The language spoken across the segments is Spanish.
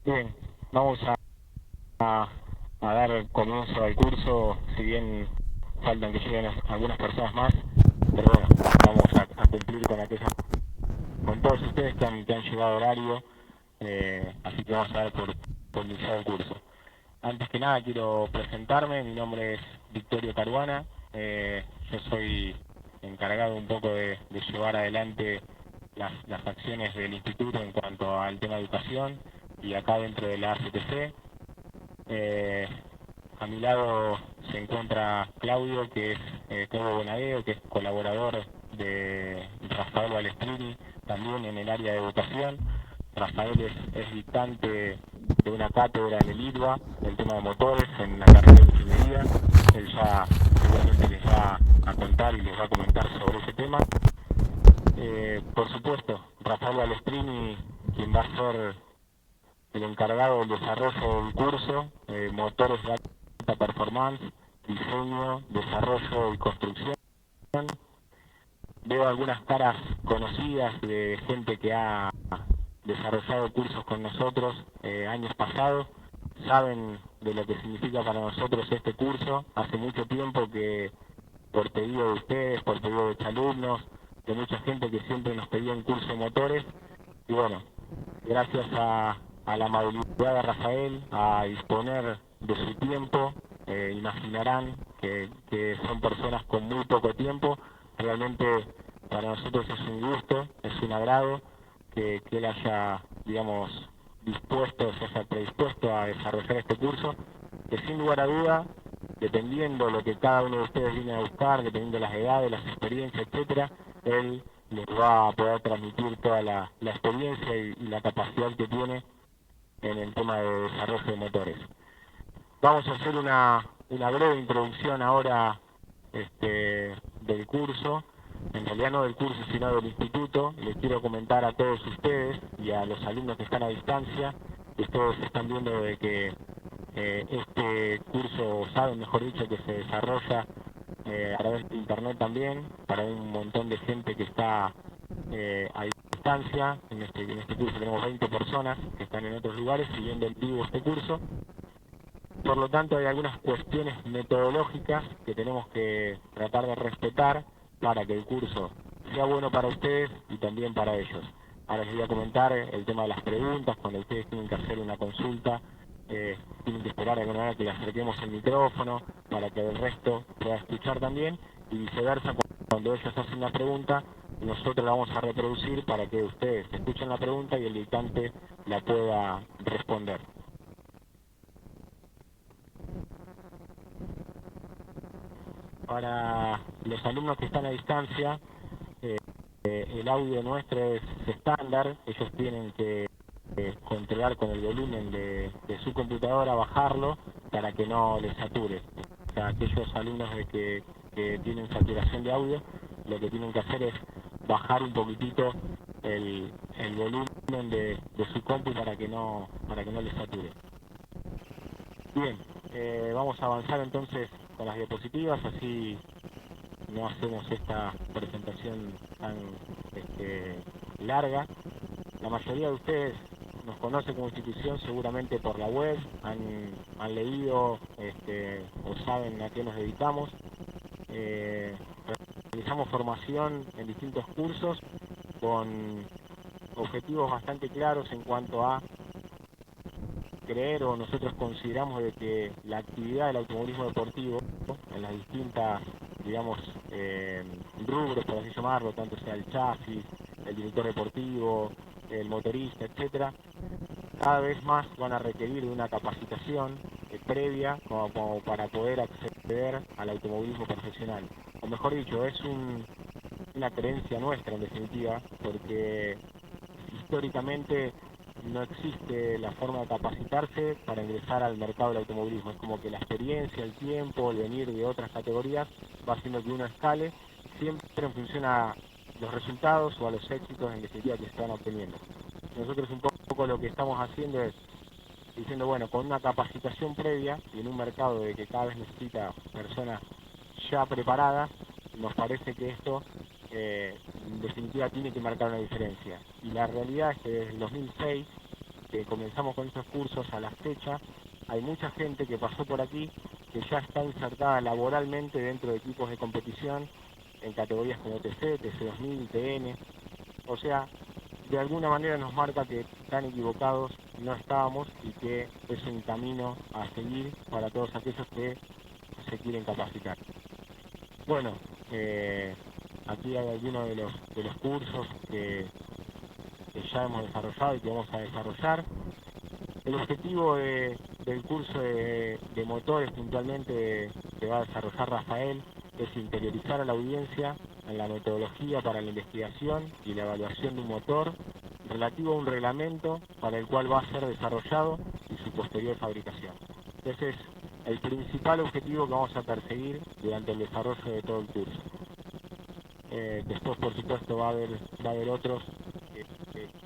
Bien, vamos a, a dar comienzo al curso, si bien faltan que lleguen algunas personas más, pero bueno, vamos a cumplir con todos ustedes que han llegado a horario, así que vamos a dar por iniciado el curso. Antes que nada quiero presentarme, mi nombre es Victorio Caruana, yo soy encargado un poco de llevar adelante las acciones del instituto en cuanto al tema de educación y acá dentro de la ACTC. A mi lado se encuentra Claudio, que es Claudio Bonadeo, que es colaborador de Rafael Balestrini, también en el área de educación. Rafael es dictante de una cátedra en el ITBA, del tema de motores, en la carrera de ingeniería. Él ya seguramente les va a contar y les va a comentar sobre ese tema. Por supuesto, Rafael Balestrini, quien va a ser el encargado del desarrollo del curso, motores de alta performance, diseño, desarrollo y construcción. Veo algunas caras conocidas de gente que ha desarrollado cursos con nosotros años pasados, saben de lo que significa para nosotros este curso. Hace mucho tiempo que, por pedido de ustedes, por pedido de exalumnos, de mucha gente que siempre nos pedía un curso de motores, y bueno, gracias a la amabilidad de Rafael, a disponer de su tiempo, imaginarán que son personas con muy poco tiempo. Realmente para nosotros es un gusto, es un agrado que él haya, digamos, se haya predispuesto a desarrollar este curso, que sin lugar a duda, dependiendo de lo que cada uno de ustedes viene a buscar, dependiendo de las edades, las experiencias, etcétera, él les va a poder transmitir toda la experiencia y la capacidad que tiene en el tema de desarrollo de motores. Vamos a hacer una breve introducción ahora del curso, en realidad no del curso sino del instituto. Les quiero comentar a todos ustedes y a los alumnos que están a distancia, que ustedes están viendo de que este curso, saben mejor dicho, que se desarrolla a través de internet también, para un montón de gente que está a distancia. En este curso tenemos 20 personas que están en otros lugares siguiendo en vivo este curso. Por lo tanto, hay algunas cuestiones metodológicas que tenemos que tratar de respetar para que el curso sea bueno para ustedes y también para ellos. Ahora les voy a comentar el tema de las preguntas. Cuando ustedes tienen que hacer una consulta, tienen que esperar de alguna manera que le acerquemos el micrófono para que el resto pueda escuchar también, y viceversa, cuando ellos hacen una pregunta, nosotros la vamos a reproducir para que ustedes escuchen la pregunta y el dictante la pueda responder. Para los alumnos que están a distancia, el audio nuestro es estándar. Ellos tienen que controlar con el volumen de su computadora, bajarlo para que no les sature. O sea, aquellos alumnos que tienen saturación de audio, lo que tienen que hacer es bajar un poquitito el volumen de su compu para que no les sature. Bien, vamos a avanzar entonces con las diapositivas, así no hacemos esta presentación tan larga. La mayoría de ustedes nos conocen como institución seguramente por la web, han leído o saben a qué nos dedicamos. Realizamos formación en distintos cursos con objetivos bastante claros en cuanto a creer, o nosotros consideramos de que la actividad del automovilismo deportivo en las distintas, digamos, rubros, por así llamarlo, tanto sea el chasis, el director deportivo, el motorista, etcétera, cada vez más van a requerir de una capacitación previa como para poder acceder al automovilismo profesional. O mejor dicho, es una creencia nuestra en definitiva, porque históricamente no existe la forma de capacitarse para ingresar al mercado del automovilismo. Es como que la experiencia, el tiempo, el venir de otras categorías va haciendo que uno escale siempre en función a los resultados o a los éxitos en definitiva que se están obteniendo. Nosotros un poco lo que estamos haciendo es diciendo, bueno, con una capacitación previa y en un mercado de que cada vez necesita personas ya preparadas, nos parece que esto en definitiva tiene que marcar una diferencia. Y la realidad es que desde el 2006 que comenzamos con esos cursos a la fecha, hay mucha gente que pasó por aquí que ya está insertada laboralmente dentro de equipos de competición en categorías como TC, TC2000, TN. O sea, de alguna manera nos marca que tan equivocados no estábamos y que es un camino a seguir para todos aquellos que se quieren capacitar. Bueno, aquí hay algunos de los cursos que ya hemos desarrollado y que vamos a desarrollar. El objetivo del curso de motores puntualmente que va a desarrollar Rafael es interiorizar a la audiencia en la metodología para la investigación y la evaluación de un motor relativo a un reglamento para el cual va a ser desarrollado y su posterior fabricación. Ese es el principal objetivo que vamos a perseguir durante el desarrollo de todo el curso. Después, por supuesto, va a haber otros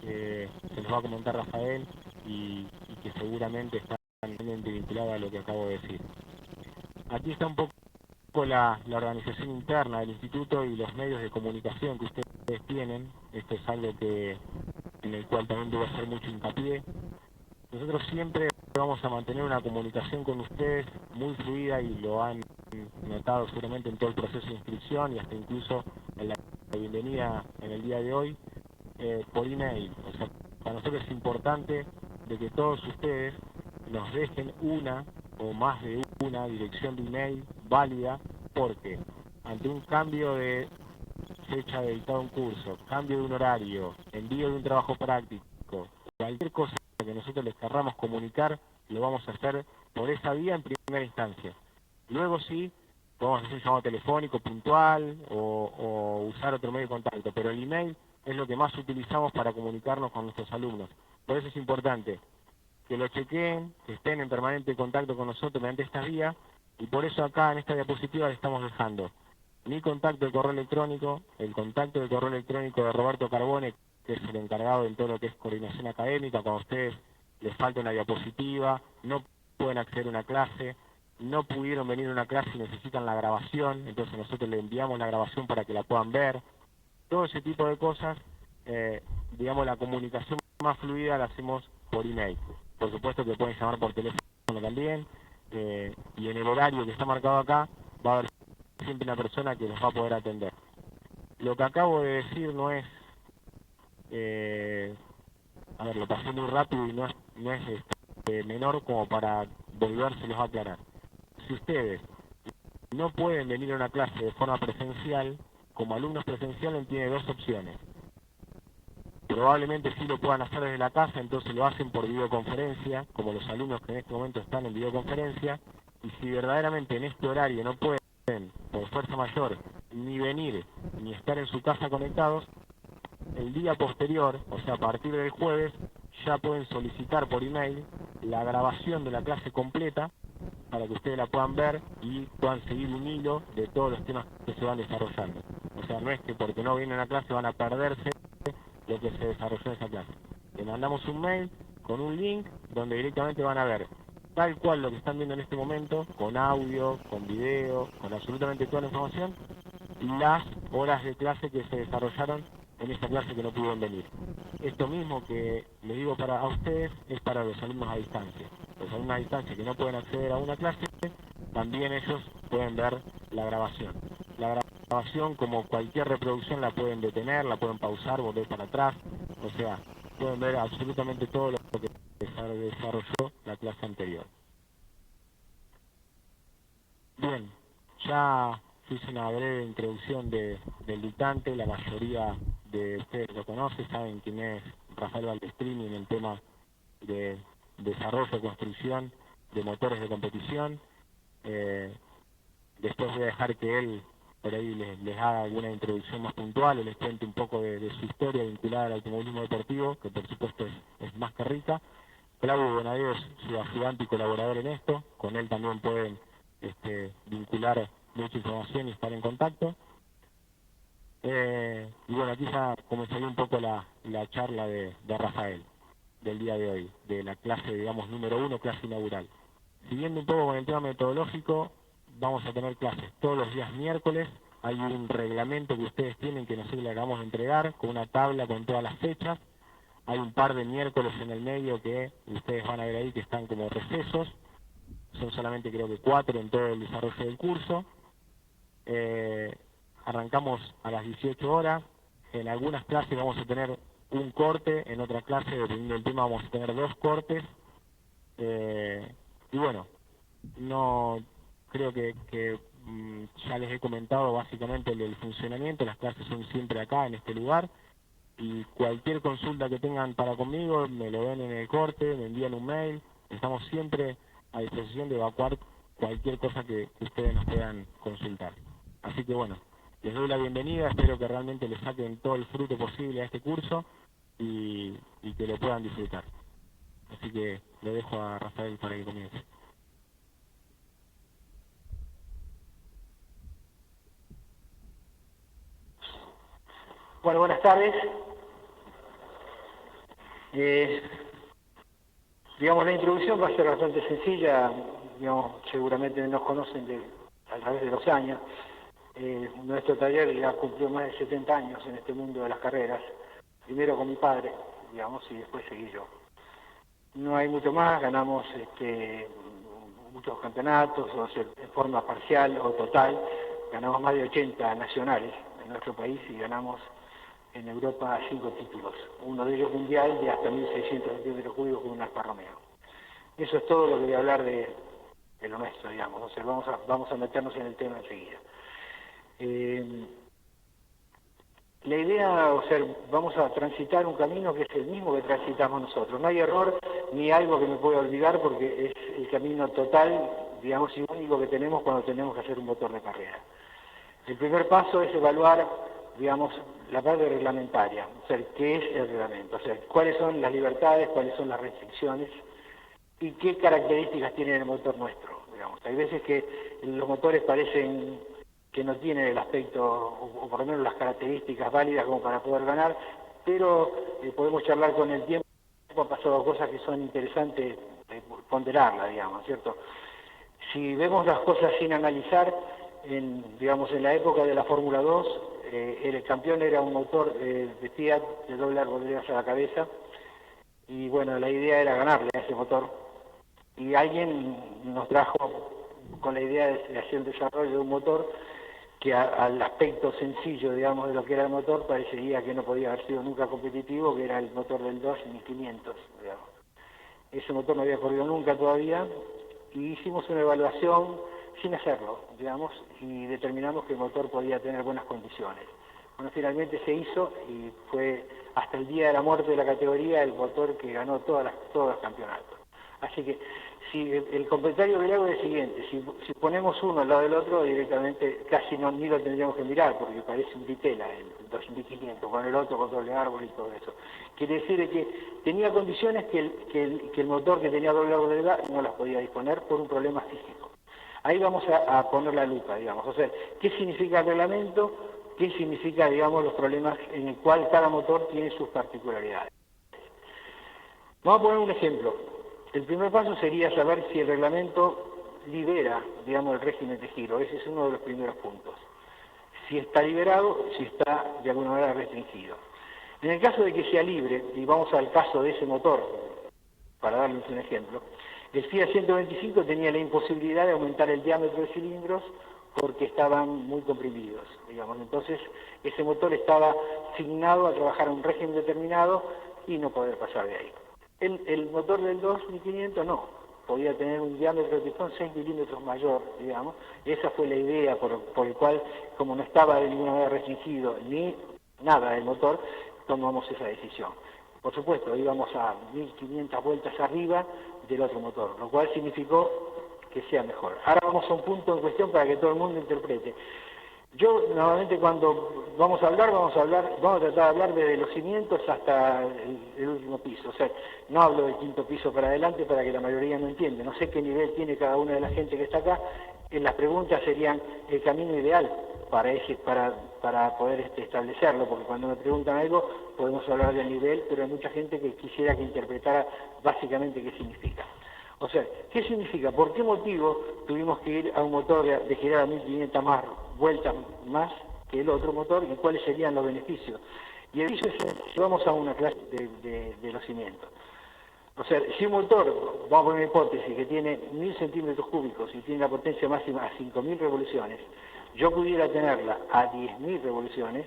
que se los va a comentar Rafael y que seguramente están vinculados a lo que acabo de decir. Aquí está un poco la organización interna del instituto y los medios de comunicación que ustedes tienen. Esto es algo en el cual también debo hacer mucho hincapié. Nosotros siempre vamos a mantener una comunicación con ustedes muy fluida y lo han notado seguramente en todo el proceso de inscripción y hasta incluso en la bienvenida en el día de hoy por email. O sea, para nosotros es importante de que todos ustedes nos dejen una o más de una dirección de email válida, porque ante un cambio de fecha de dictado un curso, cambio de un horario, envío de un trabajo práctico, cualquier cosa que nosotros les querramos comunicar, lo vamos a hacer por esa vía en primera instancia. Luego sí, podemos hacer un llamado telefónico puntual o usar otro medio de contacto, pero el email es lo que más utilizamos para comunicarnos con nuestros alumnos. Por eso es importante que lo chequeen, que estén en permanente contacto con nosotros mediante esta vía, y por eso acá en esta diapositiva le estamos dejando mi contacto de correo electrónico, el contacto de correo electrónico de Roberto Carbone, que es el encargado en todo lo que es coordinación académica. Cuando a ustedes les falta una diapositiva, no pueden acceder a una clase, no pudieron venir a una clase y necesitan la grabación, entonces nosotros les enviamos la grabación para que la puedan ver. Todo ese tipo de cosas, digamos, la comunicación más fluida la hacemos por email. Por supuesto que pueden llamar por teléfono también, y en el horario que está marcado acá va a haber siempre una persona que los va a poder atender. Lo que acabo de decir no es, a ver, lo pasé muy rápido y no es menor como para volvérselos a aclarar. Si ustedes no pueden venir a una clase de forma presencial, como alumnos presenciales tienen dos opciones. Probablemente sí lo puedan hacer desde la casa, entonces lo hacen por videoconferencia, como los alumnos que en este momento están en videoconferencia, y si verdaderamente en este horario no pueden, por fuerza mayor, ni venir, ni estar en su casa conectados, el día posterior, o sea, a partir del jueves, ya pueden solicitar por email la grabación de la clase completa para que ustedes la puedan ver y puedan seguir un hilo de todos los temas que se van desarrollando. O sea, no es que porque no vienen a clase van a perderse lo que se desarrolló en esa clase. Le mandamos un mail con un link donde directamente van a ver tal cual lo que están viendo en este momento, con audio, con video, con absolutamente toda la información, y las horas de clase que se desarrollaron en esa clase que no pudieron venir. Esto mismo que le digo a ustedes es para los alumnos a distancia. Los alumnos a distancia que no pueden acceder a una clase, también ellos pueden ver la grabación. La grabación, como cualquier reproducción, la pueden detener, la pueden pausar, volver para atrás, o sea, pueden ver absolutamente todo lo que desarrolló la clase anterior. Bien, ya hice una breve introducción del dictante, la mayoría de ustedes lo conocen, saben quién es Rafael Baldestrini en el tema de desarrollo, construcción de motores de competición. Después voy a dejar que él por ahí les haga alguna introducción más puntual, o les cuente un poco de su historia vinculada al automovilismo deportivo, que por supuesto es más que rica. Claudio Bonadeo es su ayudante y colaborador en esto, con él también pueden vincular mucha información y estar en contacto. Y bueno, aquí ya comenzaría un poco la charla de Rafael, del día de hoy, de la clase, digamos, número 1, clase inaugural. Siguiendo un poco con el tema metodológico, vamos a tener clases todos los días miércoles. Hay un reglamento que ustedes tienen que nosotros le acabamos de entregar, con una tabla con todas las fechas. Hay un par de miércoles en el medio que ustedes van a ver ahí que están como recesos. Son solamente creo que 4 en todo el desarrollo del curso. Arrancamos a las 18 horas. En algunas clases vamos a tener un corte, en otras clases, dependiendo del tema, vamos a tener 2 cortes. Y bueno, no creo que ya les he comentado básicamente el funcionamiento. Las clases son siempre acá, en este lugar. Y cualquier consulta que tengan para conmigo, me lo ven en el corte, me envían un mail. Estamos siempre a disposición de evacuar cualquier cosa que ustedes nos puedan consultar. Así que bueno, les doy la bienvenida, espero que realmente les saquen todo el fruto posible a este curso y que lo puedan disfrutar. Así que le dejo a Rafael para que comience. Bueno, buenas tardes. Digamos, la introducción va a ser bastante sencilla. Digamos, seguramente nos conocen a través de los años. Nuestro taller ya cumplió más de 70 años en este mundo de las carreras. Primero con mi padre, digamos, y después seguí yo. No hay mucho más, ganamos muchos campeonatos, o sea, en forma parcial o total. Ganamos más de 80 nacionales en nuestro país y ganamos en Europa 5 títulos, uno de ellos mundial de hasta 1.600 centímetros cúbicos con un Alfa Romeo. Eso es todo lo que voy a hablar de lo nuestro, digamos. O sea, vamos a meternos en el tema enseguida. La idea, o sea, vamos a transitar un camino que es el mismo que transitamos nosotros. No hay error ni algo que me pueda olvidar porque es el camino total, digamos, y único que tenemos cuando tenemos que hacer un motor de carrera. El primer paso es evaluar, digamos, la parte reglamentaria, o sea, qué es el reglamento, o sea, cuáles son las libertades, cuáles son las restricciones y qué características tiene el motor nuestro, digamos. Hay veces que los motores parecen que no tienen el aspecto, o por lo menos las características válidas como para poder ganar, pero podemos charlar con el tiempo, han pasado cosas que son interesantes ponderarlas, digamos, ¿cierto? Si vemos las cosas sin analizar, digamos, en la época de la Fórmula 2, el campeón era un motor de Fiat de doble arboledas a la cabeza y bueno, la idea era ganarle a ese motor y alguien nos trajo con la idea de hacer el desarrollo de un motor que al aspecto sencillo, digamos, de lo que era el motor parecería que no podía haber sido nunca competitivo, que era el motor del 2500, digamos. Ese motor no había corrido nunca todavía y hicimos una evaluación sin hacerlo, digamos, y determinamos que el motor podía tener buenas condiciones. Bueno, finalmente se hizo y fue hasta el día de la muerte de la categoría el motor que ganó todos los campeonatos. Así que si el comentario que le hago es el siguiente, si ponemos uno al lado del otro, directamente casi ni lo tendríamos que mirar, porque parece un Ditela, el 2500, con el otro con doble árbol y todo eso. Quiere decir que tenía condiciones que el motor que tenía doble árbol no las podía disponer por un problema físico. Ahí vamos a poner la lupa, digamos, o sea, ¿qué significa el reglamento? ¿Qué significa, digamos, los problemas en el cual cada motor tiene sus particularidades? Vamos a poner un ejemplo. El primer paso sería saber si el reglamento libera, digamos, el régimen de giro. Ese es uno de los primeros puntos. Si está liberado, si está de alguna manera restringido. En el caso de que sea libre, y vamos al caso de ese motor, para darles un ejemplo, el Fiat 125 tenía la imposibilidad de aumentar el diámetro de cilindros porque estaban muy comprimidos, digamos. Entonces, ese motor estaba asignado a trabajar en un régimen determinado y no poder pasar de ahí. El motor del 2500 no, podía tener un diámetro de pistón 6 milímetros mayor, digamos. Esa fue la idea por el cual, como no estaba de ninguna manera restringido ni nada del motor, tomamos esa decisión. Por supuesto, íbamos a 1500 vueltas arriba del otro motor, lo cual significó que sea mejor. Ahora vamos a un punto en cuestión para que todo el mundo interprete. Yo, normalmente, cuando vamos a tratar de hablar desde los cimientos hasta el último piso. O sea, no hablo del quinto piso para adelante para que la mayoría no entienda. No sé qué nivel tiene cada una de la gente que está acá. Las preguntas serían el camino ideal para poder establecerlo, porque cuando me preguntan algo podemos hablar del nivel, pero hay mucha gente que quisiera que interpretara básicamente qué significa. O sea, ¿qué significa? ¿Por qué motivo tuvimos que ir a un motor de girar a 1500 más vueltas más que el otro motor y cuáles serían los beneficios? Y el vicio es, si vamos a una clase de los cimientos. O sea, si un motor, vamos a poner una hipótesis, que tiene 1000 centímetros cúbicos y tiene la potencia máxima a 5000 revoluciones, yo pudiera tenerla a 10.000 revoluciones,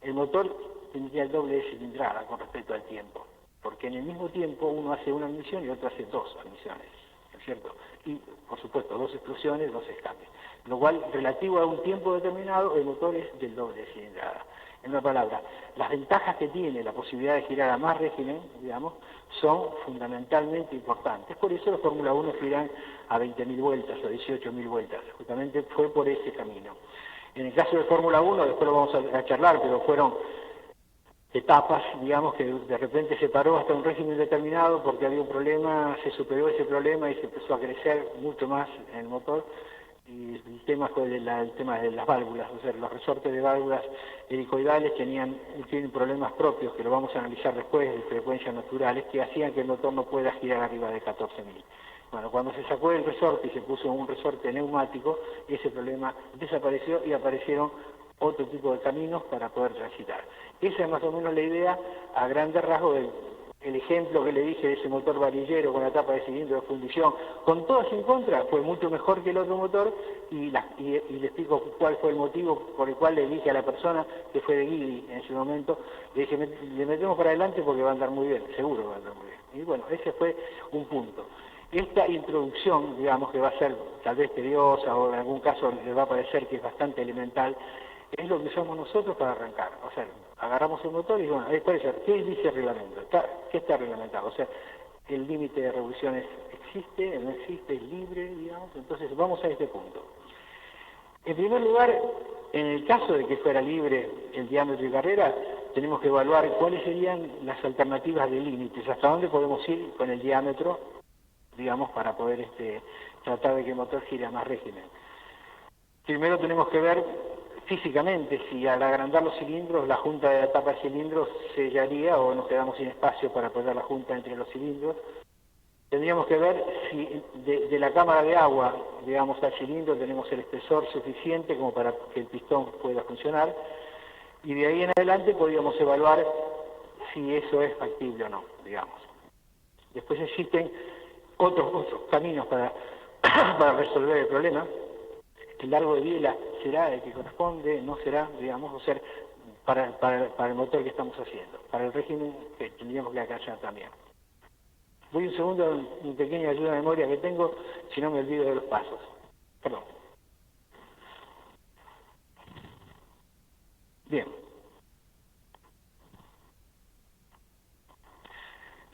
el motor tendría el doble de cilindrada con respecto al tiempo. Porque en el mismo tiempo uno hace una admisión y otro hace dos admisiones, ¿no es cierto? Y, por supuesto, dos explosiones, dos escapes. Lo cual, relativo a un tiempo determinado, el motor es del doble de cilindrada. En una palabra, las ventajas que tiene la posibilidad de girar a más régimen, digamos, son fundamentalmente importantes. Por eso los Fórmula 1 giran a 20.000 vueltas o 18.000 vueltas. Justamente fue por ese camino. En el caso de Fórmula 1, después lo vamos a charlar, pero fueron etapas, digamos, que de repente se paró hasta un régimen determinado porque había un problema, se superó ese problema y se empezó a crecer mucho más en el motor. Y el tema fue el tema de las válvulas, o sea, los resortes de válvulas helicoidales tienen problemas propios, que lo vamos a analizar después, de frecuencias naturales, que hacían que el motor no pueda girar arriba de 14.000. Bueno, cuando se sacó el resorte y se puso un resorte neumático, ese problema desapareció y aparecieron otro tipo de caminos para poder transitar. Esa es más o menos la idea, a grandes rasgos, el ejemplo que le dije de ese motor varillero con la tapa de cilindro de fundición, con todas en contra, fue mucho mejor que el otro motor y le explico cuál fue el motivo por el cual le dije a la persona que fue de Guidi en ese momento, le dije, le metemos para adelante porque va a andar muy bien, seguro va a andar muy bien. Y bueno, ese fue un punto. Esta introducción, digamos, que va a ser tal vez tediosa o en algún caso le va a parecer que es bastante elemental, es lo que somos nosotros para arrancar. O sea, agarramos el motor y bueno, ¿qué dice el reglamento? ¿Qué está reglamentado? O sea, el límite de revoluciones existe, no existe, es libre, digamos. Entonces vamos a este punto. En primer lugar, en el caso de que fuera libre el diámetro y carrera, tenemos que evaluar cuáles serían las alternativas de límites, hasta dónde podemos ir con el diámetro, digamos, para poder tratar de que el motor gire a más régimen. Primero tenemos que ver físicamente si al agrandar los cilindros la junta de la tapa de cilindros sellaría o nos quedamos sin espacio para poner la junta entre los cilindros. Tendríamos que ver si de la cámara de agua, digamos, al cilindro tenemos el espesor suficiente como para que el pistón pueda funcionar, y de ahí en adelante podríamos evaluar si eso es factible o no, digamos. Después existen otros caminos para resolver el problema. El largo de biela será el que corresponde, no será, digamos, o sea, para el motor que estamos haciendo, para el régimen que tendríamos que alcanzar también. Voy un segundo a una pequeña ayuda de memoria que tengo, si no me olvido de los pasos. Perdón. Bien.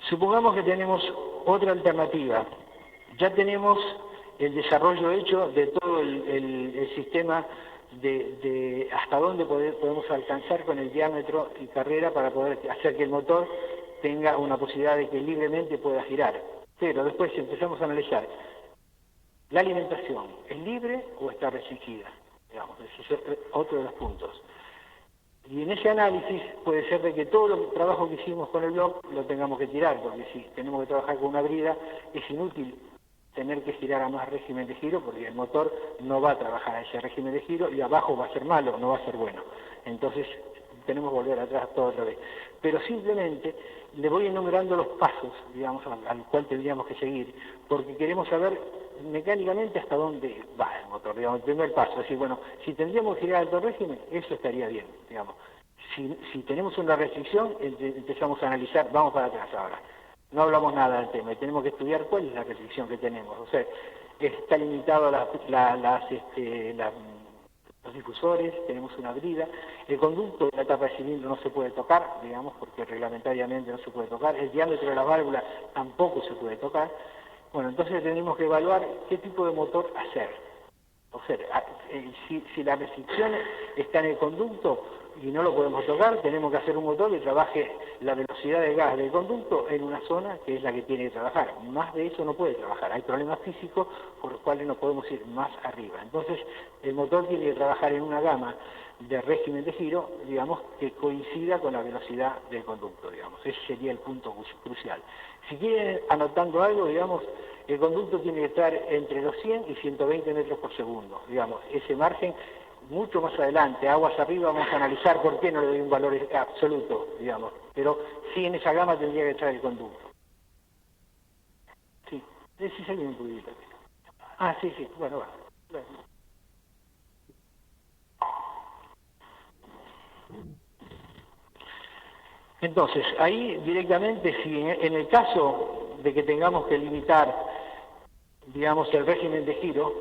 Supongamos que tenemos otra alternativa. Ya tenemos el desarrollo hecho de todo el sistema de hasta dónde podemos alcanzar con el diámetro y carrera para poder hacer que el motor tenga una posibilidad de que libremente pueda girar. Pero después empezamos a analizar, ¿la alimentación es libre o está restringida? Digamos, ese es otro de los puntos. Y en ese análisis puede ser de que todo el trabajo que hicimos con el block lo tengamos que tirar, porque si tenemos que trabajar con una brida, es inútil tener que girar a más régimen de giro, porque el motor no va a trabajar a ese régimen de giro y abajo va a ser malo, no va a ser bueno. Entonces tenemos que volver atrás todo otra vez. Pero simplemente le voy enumerando los pasos, digamos, al cual tendríamos que seguir, porque queremos saber mecánicamente hasta dónde va el motor, digamos, el primer paso. Es decir, bueno, si tendríamos que girar a alto régimen, eso estaría bien, digamos. Si tenemos una restricción, empezamos a analizar, vamos para atrás ahora. No hablamos nada del tema y tenemos que estudiar cuál es la restricción que tenemos. O sea, está limitado a los difusores, tenemos una brida, el conducto de la tapa de cilindro no se puede tocar, digamos, porque reglamentariamente no se puede tocar, el diámetro de la válvula tampoco se puede tocar. Bueno, entonces tenemos que evaluar qué tipo de motor hacer. O sea, si la restricción está en el conducto y no lo podemos tocar, tenemos que hacer un motor que trabaje la velocidad de gas del conducto en una zona que es la que tiene que trabajar. Más de eso no puede trabajar. Hay problemas físicos por los cuales no podemos ir más arriba. Entonces, el motor tiene que trabajar en una gama de régimen de giro, digamos, que coincida con la velocidad del conducto, digamos. Ese sería el punto crucial. Si quieren anotando algo, digamos, el conducto tiene que estar entre los 100 y 120 metros por segundo, digamos. Ese margen mucho más adelante, aguas arriba, vamos a analizar por qué no le doy un valor absoluto, digamos, pero sí en esa gama tendría que estar el conducto. Sí, sí salió un poquito. Ah, sí, bueno, va. Bueno. Entonces, ahí directamente, si en el caso de que tengamos que limitar, digamos, el régimen de giro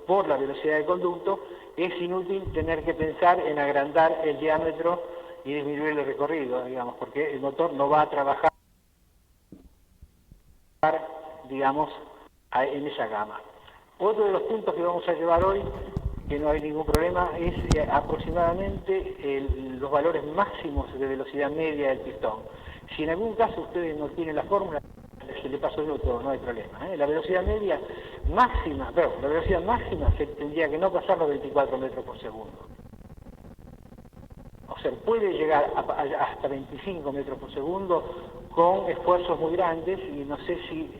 por la velocidad del conducto, es inútil tener que pensar en agrandar el diámetro y disminuir el recorrido, digamos, porque el motor no va a trabajar, digamos, en esa gama. Otro de los puntos que vamos a llevar hoy, que no hay ningún problema, es aproximadamente los valores máximos de velocidad media del pistón. Si en algún caso ustedes no tienen la fórmula, se le paso yo todo, no hay problema. La velocidad media máxima, la velocidad máxima se tendría que no pasar los 24 metros por segundo. O sea, puede llegar hasta 25 metros por segundo con esfuerzos muy grandes y no sé si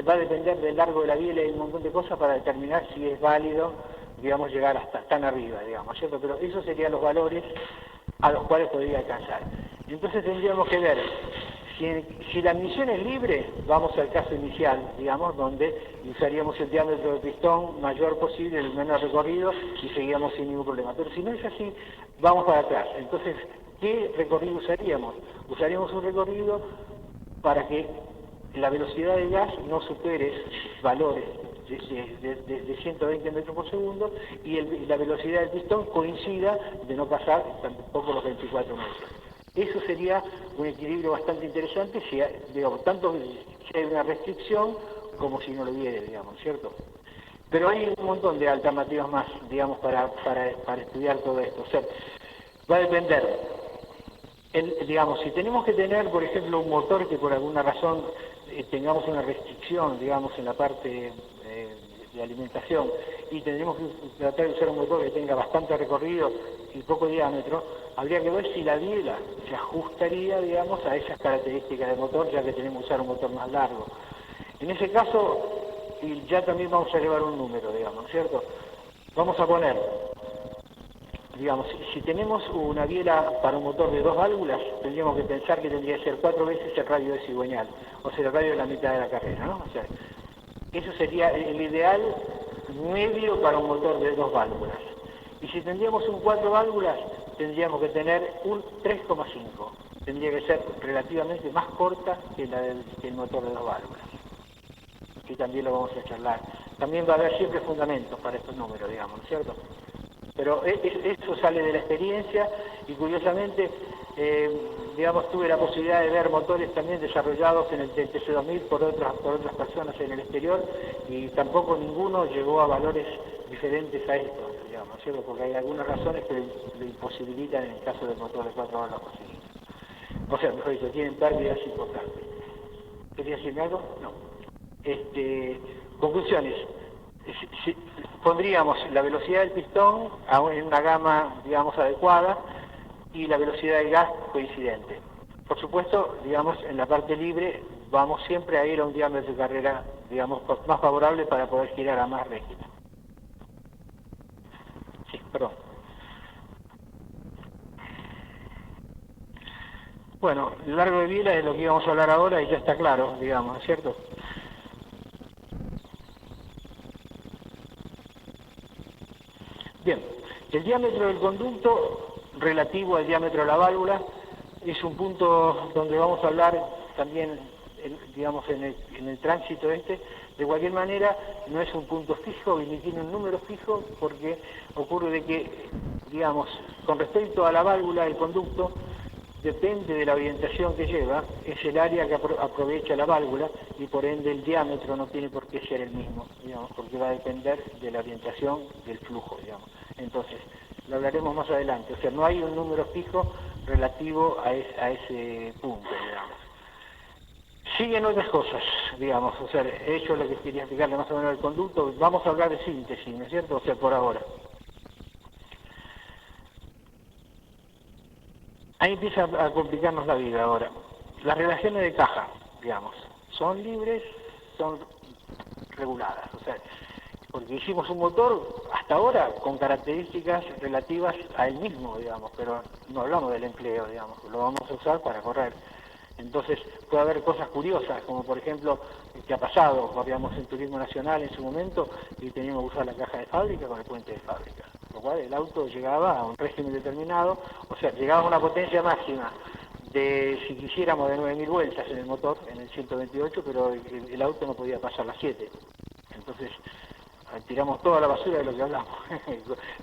va a depender del largo de la biela y un montón de cosas para determinar si es válido, digamos, llegar hasta tan arriba, digamos, ¿cierto? Pero esos serían los valores a los cuales podría alcanzar. Entonces tendríamos que ver, si la admisión es libre, vamos al caso inicial, digamos, donde usaríamos el diámetro del pistón mayor posible, el menor recorrido, y seguíamos sin ningún problema. Pero si no es así, vamos para atrás. Entonces, ¿qué recorrido usaríamos? Usaríamos un recorrido para que la velocidad del gas no supere valores de 120 metros por segundo y la velocidad del pistón coincida de no pasar tampoco los 24 metros. Eso sería un equilibrio bastante interesante, digamos, tanto si hay una restricción como si no lo hubiera, digamos, ¿cierto? Pero hay un montón de alternativas más, digamos, para estudiar todo esto. O sea, va a depender. Digamos, si tenemos que tener, por ejemplo, un motor que por alguna razón tengamos una restricción, digamos, en la parte de alimentación, y tendremos que tratar de usar un motor que tenga bastante recorrido y poco diámetro, habría que ver si la biela se ajustaría, digamos, a esas características del motor, ya que tenemos que usar un motor más largo. En ese caso, y ya también vamos a llevar un número, digamos, ¿cierto? Vamos a poner, digamos, si tenemos una biela para un motor de 2 válvulas, tendríamos que pensar que tendría que ser 4 veces el radio de cigüeñal, o sea, el radio de la mitad de la carrera, ¿no? O sea, eso sería el ideal medio para un motor de 2 válvulas. Y si tendríamos un 4 válvulas, tendríamos que tener un 3,5. Tendría que ser relativamente más corta que el motor de 2 válvulas. Y también lo vamos a charlar. También va a haber siempre fundamentos para estos números, digamos, ¿no es cierto? Pero eso sale de la experiencia y curiosamente, digamos, tuve la posibilidad de ver motores también desarrollados en el TC2000 por otras personas en el exterior y tampoco ninguno llegó a valores diferentes a estos, digamos, ¿cierto? Porque hay algunas razones que lo imposibilitan en el caso del motor de 4 válvulas. O sea, mejor dicho, tienen pérdidas importantes. ¿Quería decirme algo? No. Conclusiones. Pondríamos la velocidad del pistón en una gama, digamos, adecuada y la velocidad del gas coincidente. Por supuesto, digamos, en la parte libre vamos siempre a ir a un diámetro de carrera, digamos, más favorable para poder girar a más régimen. Sí, perdón. Bueno, el largo de biela es lo que íbamos a hablar ahora y ya está claro, digamos, ¿no es cierto? Bien, el diámetro del conducto relativo al diámetro de la válvula es un punto donde vamos a hablar también, digamos, en el tránsito De cualquier manera, no es un punto fijo ni tiene un número fijo porque ocurre de que, digamos, con respecto a la válvula del conducto, depende de la orientación que lleva, es el área que aprovecha la válvula y por ende el diámetro no tiene por qué ser el mismo, digamos, porque va a depender de la orientación del flujo, digamos. Entonces, lo hablaremos más adelante, o sea, no hay un número fijo relativo a ese punto, digamos. Siguen otras cosas, digamos, o sea, he hecho lo que quería explicarle más o menos del conducto, vamos a hablar de síntesis, ¿no es cierto? O sea, por ahora. Ahí empieza a complicarnos la vida ahora. Las relaciones de caja, digamos, son libres, son reguladas. O sea, porque hicimos un motor, hasta hasta ahora con características relativas a él mismo, digamos, pero no hablamos del empleo, digamos, lo vamos a usar para correr. Entonces puede haber cosas curiosas, como por ejemplo, que ha pasado, corríamos en Turismo Nacional en su momento y teníamos que usar la caja de fábrica con el puente de fábrica, lo cual el auto llegaba a un régimen determinado, o sea, llegaba a una potencia máxima de, si quisiéramos, de 9.000 vueltas en el motor, en el 128, pero el auto no podía pasar las 7. Entonces tiramos toda la basura de lo que hablamos,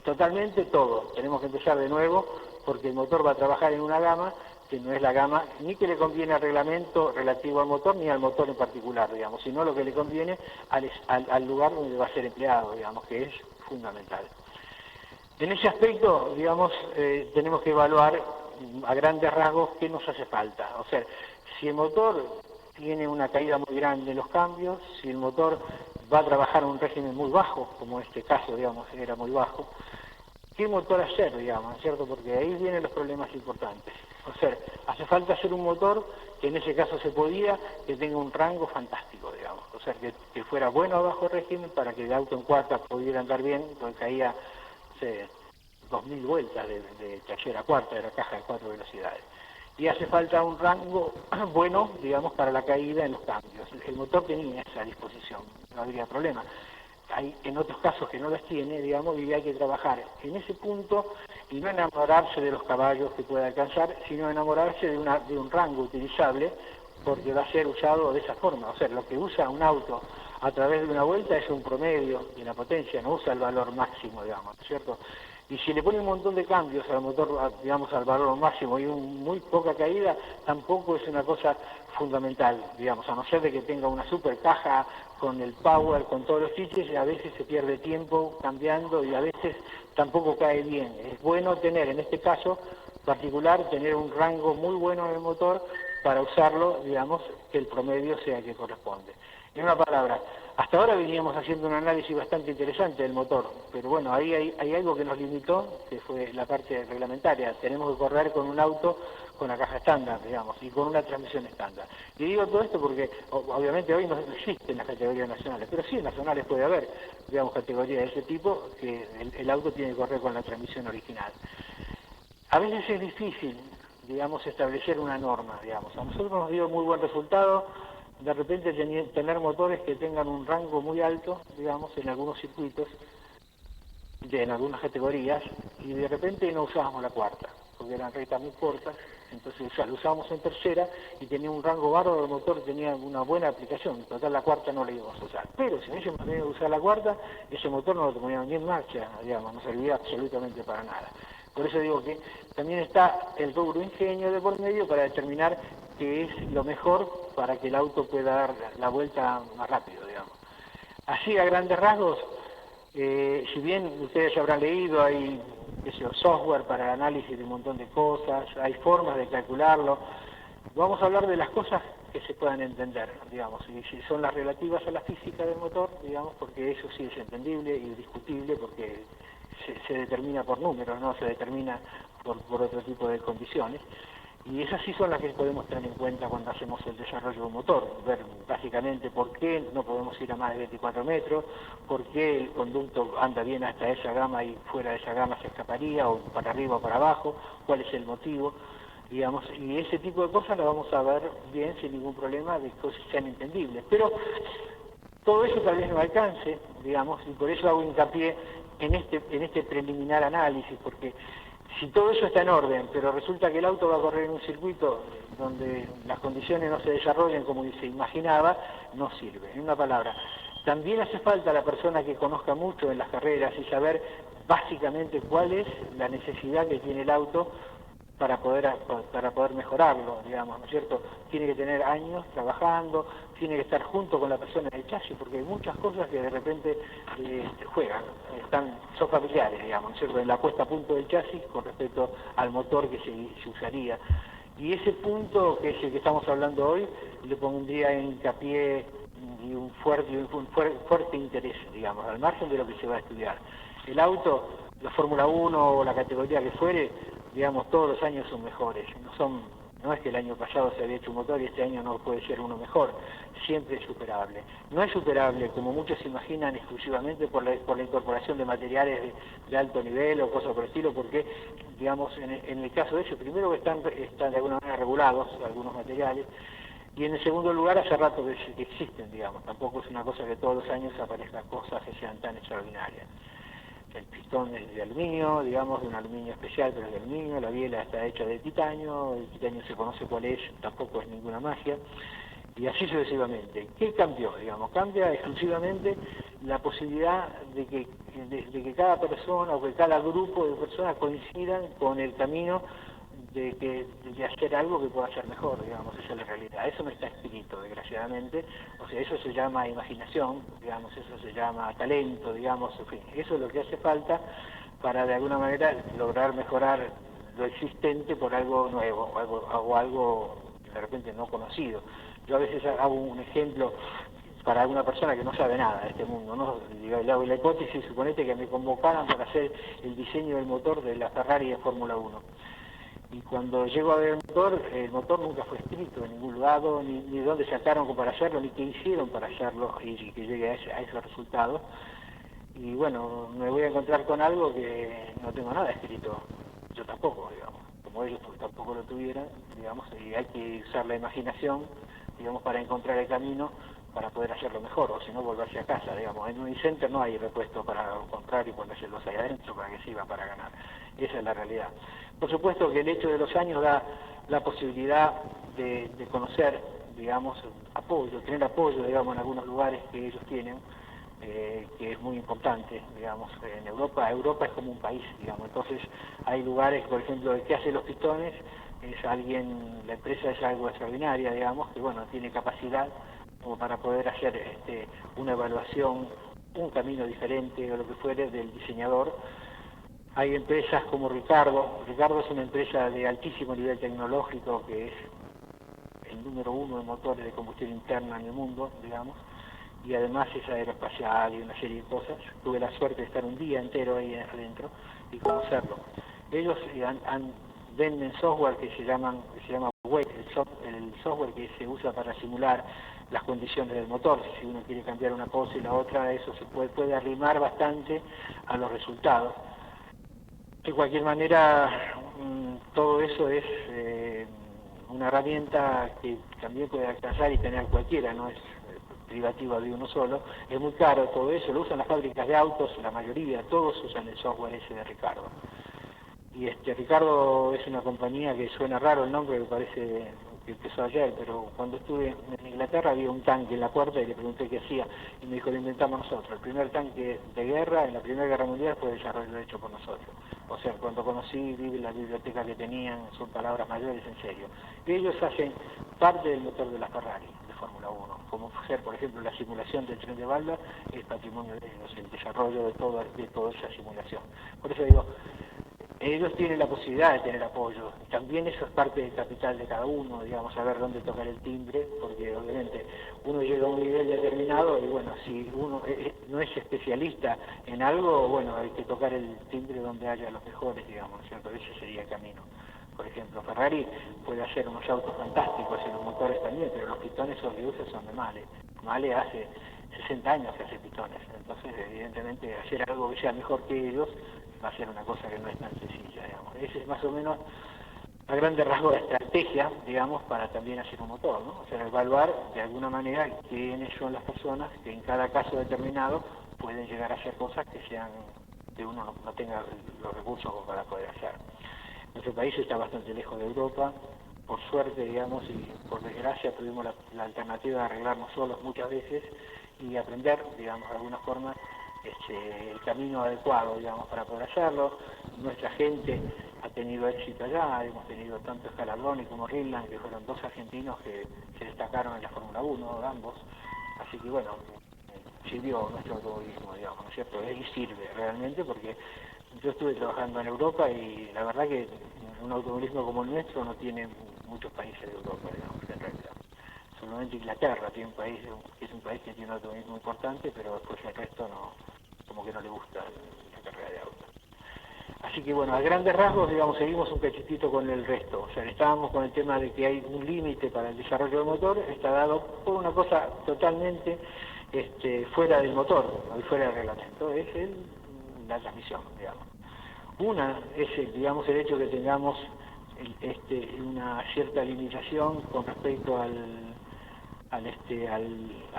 totalmente todo, tenemos que empezar de nuevo porque el motor va a trabajar en una gama que no es la gama ni que le conviene al reglamento relativo al motor ni al motor en particular, digamos, sino lo que le conviene al lugar donde va a ser empleado, digamos, que es fundamental. En ese aspecto, digamos, tenemos que evaluar a grandes rasgos qué nos hace falta. O sea, si el motor tiene una caída muy grande en los cambios, si el motor va a trabajar en un régimen muy bajo, como en este caso, digamos, era muy bajo, ¿qué motor hacer, digamos, cierto? Porque ahí vienen los problemas importantes. O sea, hace falta hacer un motor que en ese caso se podía, que tenga un rango fantástico, digamos. O sea, que fuera bueno a bajo régimen para que el auto en cuarta pudiera andar bien, porque caía, no sé, 2.000 vueltas de taller a cuarta, de la caja de 4 velocidades. Y hace falta un rango bueno, digamos, para la caída en los cambios. El motor tenía esa disposición, no habría problema. Hay en otros casos que no las tiene, digamos, y hay que trabajar en ese punto y no enamorarse de los caballos que pueda alcanzar, sino enamorarse de un rango utilizable, porque va a ser usado de esa forma. O sea, lo que usa un auto a través de una vuelta es un promedio de la potencia, no usa el valor máximo, digamos, ¿cierto? Y si le pone un montón de cambios al motor, digamos, al valor máximo y muy poca caída, tampoco es una cosa fundamental, digamos, a no ser de que tenga una super caja con el power, con todos los switches, y a veces se pierde tiempo cambiando y a veces tampoco cae bien. Es bueno tener, en este caso particular, tener un rango muy bueno en el motor para usarlo, digamos, que el promedio sea el que corresponde. En una palabra, hasta ahora veníamos haciendo un análisis bastante interesante del motor, pero bueno, ahí hay algo que nos limitó, que fue la parte reglamentaria. Tenemos que correr con un auto con la caja estándar, digamos, y con una transmisión estándar. Y digo todo esto porque obviamente hoy no existen las categorías nacionales, pero sí en nacionales puede haber, digamos, categorías de ese tipo, que el auto tiene que correr con la transmisión original. A veces es difícil, digamos, establecer una norma, digamos. A nosotros nos dio muy buen resultado de repente tener motores que tengan un rango muy alto, digamos, en algunos circuitos, en algunas categorías, y de repente no usábamos la cuarta, porque eran rectas muy cortas, entonces lo usábamos en tercera y tenía un rango bárbaro, el motor tenía una buena aplicación, en total la cuarta no la íbamos a usar. Pero si no hubiésemos tenido que usar la cuarta, ese motor no lo poníamos ni en marcha, digamos, no servía absolutamente para nada. Por eso digo que también está el rubro ingenio de por medio para determinar qué es lo mejor para que el auto pueda dar la vuelta más rápido, digamos. Así, a grandes rasgos, si bien ustedes habrán leído, hay software para el análisis de un montón de cosas, hay formas de calcularlo. Vamos a hablar de las cosas que se puedan entender, digamos, y si son las relativas a la física del motor, digamos, porque eso sí es entendible y discutible, porque se determina por números, no se determina por otro tipo de condiciones. Y esas sí son las que podemos tener en cuenta cuando hacemos el desarrollo de un motor, ver básicamente por qué no podemos ir a más de 24 metros, por qué el conducto anda bien hasta esa gama y fuera de esa gama se escaparía, o para arriba o para abajo, cuál es el motivo, digamos, y ese tipo de cosas las vamos a ver bien sin ningún problema de que sean entendibles. Pero todo eso tal vez no alcance, digamos, y por eso hago hincapié en este preliminar análisis, porque si todo eso está en orden, pero resulta que el auto va a correr en un circuito donde las condiciones no se desarrollan como se imaginaba, no sirve. En una palabra, también hace falta la persona que conozca mucho en las carreras y saber básicamente cuál es la necesidad que tiene el auto para poder mejorarlo, digamos, ¿no es cierto? Tiene que tener años trabajando, tiene que estar junto con la persona en el chasis, porque hay muchas cosas que de repente juegan, son familiares, digamos, ¿no es cierto? En la puesta a punto del chasis con respecto al motor que se usaría. Y ese punto, que es el que estamos hablando hoy, le pondría en hincapié y un fuerte interés, digamos, al margen de lo que se va a estudiar. El auto, la Fórmula 1 o la categoría que fuere, digamos, todos los años son mejores, no son No es que el año pasado se había hecho un motor y este año no puede ser uno mejor, siempre es superable. No es superable, como muchos se imaginan, exclusivamente por la incorporación de materiales de alto nivel o cosas por el estilo, porque, digamos, en el caso de ellos, primero que están de alguna manera regulados algunos materiales, y en el segundo lugar, hace rato que existen, digamos, tampoco es una cosa que todos los años aparezcan cosas que sean tan extraordinarias. El pistón es de aluminio, digamos, de un aluminio especial, pero es de aluminio, la biela está hecha de titanio, el titanio se conoce cuál es, tampoco es ninguna magia, y así sucesivamente. ¿Qué cambió? Digamos, cambia exclusivamente la posibilidad de que cada persona o que cada grupo de personas coincidan con el camino de hacer algo que pueda ser mejor, digamos, esa es la realidad. Eso no está escrito, desgraciadamente, o sea, eso se llama imaginación, digamos, eso se llama talento, digamos, en fin, eso es lo que hace falta para de alguna manera lograr mejorar lo existente por algo nuevo o algo de repente no conocido. Yo a veces hago un ejemplo para alguna persona que no sabe nada de este mundo, ¿no? Le hago la hipótesis, suponete que me convocaran para hacer el diseño del motor de la Ferrari de Fórmula 1. Y cuando llego a ver el motor nunca fue escrito en ningún lado, ni de dónde sacaron para hacerlo, ni qué hicieron para hacerlo y que llegue a ese resultado. Y bueno, me voy a encontrar con algo que no tengo nada escrito, yo tampoco, digamos, como ellos tampoco lo tuvieran, digamos, y hay que usar la imaginación, digamos, para encontrar el camino para poder hacerlo mejor, o si no, volverse a casa, digamos. En un center no hay repuesto para comprar y ponerlos ahí adentro para que sirva para ganar. Esa es la realidad. Por supuesto que el hecho de los años da la posibilidad de conocer, digamos, apoyo, tener apoyo, digamos, en algunos lugares que ellos tienen, que es muy importante, digamos, en Europa es como un país, digamos, entonces hay lugares, por ejemplo, el que hace los pistones, la empresa es algo extraordinaria, digamos, que bueno, tiene capacidad como para poder hacer una evaluación, un camino diferente o lo que fuere del diseñador. Hay empresas como Ricardo es una empresa de altísimo nivel tecnológico que es el número 1 de motores de combustión interna en el mundo, digamos, y además es aeroespacial y una serie de cosas. Tuve la suerte de estar un día entero ahí adentro y conocerlo. Ellos venden software que se llama Wake, el software que se usa para simular las condiciones del motor. Si uno quiere cambiar una cosa y la otra, eso se puede arrimar bastante a los resultados. De cualquier manera, todo eso es una herramienta que también puede alcanzar y tener cualquiera, no es privativa de uno solo. Es muy caro todo eso, lo usan las fábricas de autos, la mayoría, todos usan el software ese de Ricardo. Y Ricardo es una compañía que suena raro el nombre, me parece que empezó ayer, pero cuando estuve en Inglaterra había un tanque en la puerta y le pregunté qué hacía, y me dijo, lo inventamos nosotros. El primer tanque de guerra en la Primera Guerra Mundial fue desarrollado hecho por nosotros. O sea, cuando conocí la biblioteca que tenían, son palabras mayores en serio. Y ellos hacen parte del motor de la Ferrari, de Fórmula 1, como ser, por ejemplo, la simulación del tren de Baldwin, es patrimonio de ellos, el desarrollo de toda esa simulación. Por eso digo, ellos tienen la posibilidad de tener apoyo. También eso es parte del capital de cada uno, digamos, saber dónde tocar el timbre, porque obviamente uno llega a un nivel determinado y bueno, si uno no es especialista en algo, bueno, hay que tocar el timbre donde haya los mejores, digamos, ¿cierto? Ese sería el camino. Por ejemplo, Ferrari puede hacer unos autos fantásticos y los motores también, pero los pistones son que usa son de Male. Male hace 60 años que hace pistones, entonces evidentemente hacer algo que sea mejor que ellos va a ser una cosa que no es tan sencilla, digamos. Ese es más o menos a grandes rasgos la estrategia, digamos, para también hacer un motor, ¿no? O sea, evaluar de alguna manera quiénes son las personas que en cada caso determinado pueden llegar a hacer cosas que uno no tenga los recursos para poder hacer. Nuestro país está bastante lejos de Europa, por suerte, digamos, y por desgracia tuvimos la alternativa de arreglarnos solos muchas veces y aprender, digamos, de alguna forma, el camino adecuado, digamos, para poder hacerlo. Nuestra gente ha tenido éxito allá, hemos tenido tanto Scalabrini como Rilland, que fueron dos argentinos que se destacaron en la Fórmula 1, ambos, así que bueno, sirvió nuestro automovilismo, digamos, ¿no es cierto? Y sirve realmente porque yo estuve trabajando en Europa y la verdad que un automovilismo como el nuestro no tiene muchos países de Europa, digamos, en realidad. Solamente Inglaterra tiene un país, que es un país que tiene un automovilismo importante, pero después el resto no, como que no le gusta la carrera de auto. Así que bueno, a grandes rasgos, digamos, seguimos un cachitito con el resto. O sea, estábamos con el tema de que hay un límite para el desarrollo del motor, está dado por una cosa totalmente fuera del motor, fuera del reglamento, es la transmisión, digamos. Una es, digamos, el hecho de que tengamos una cierta limitación con respecto a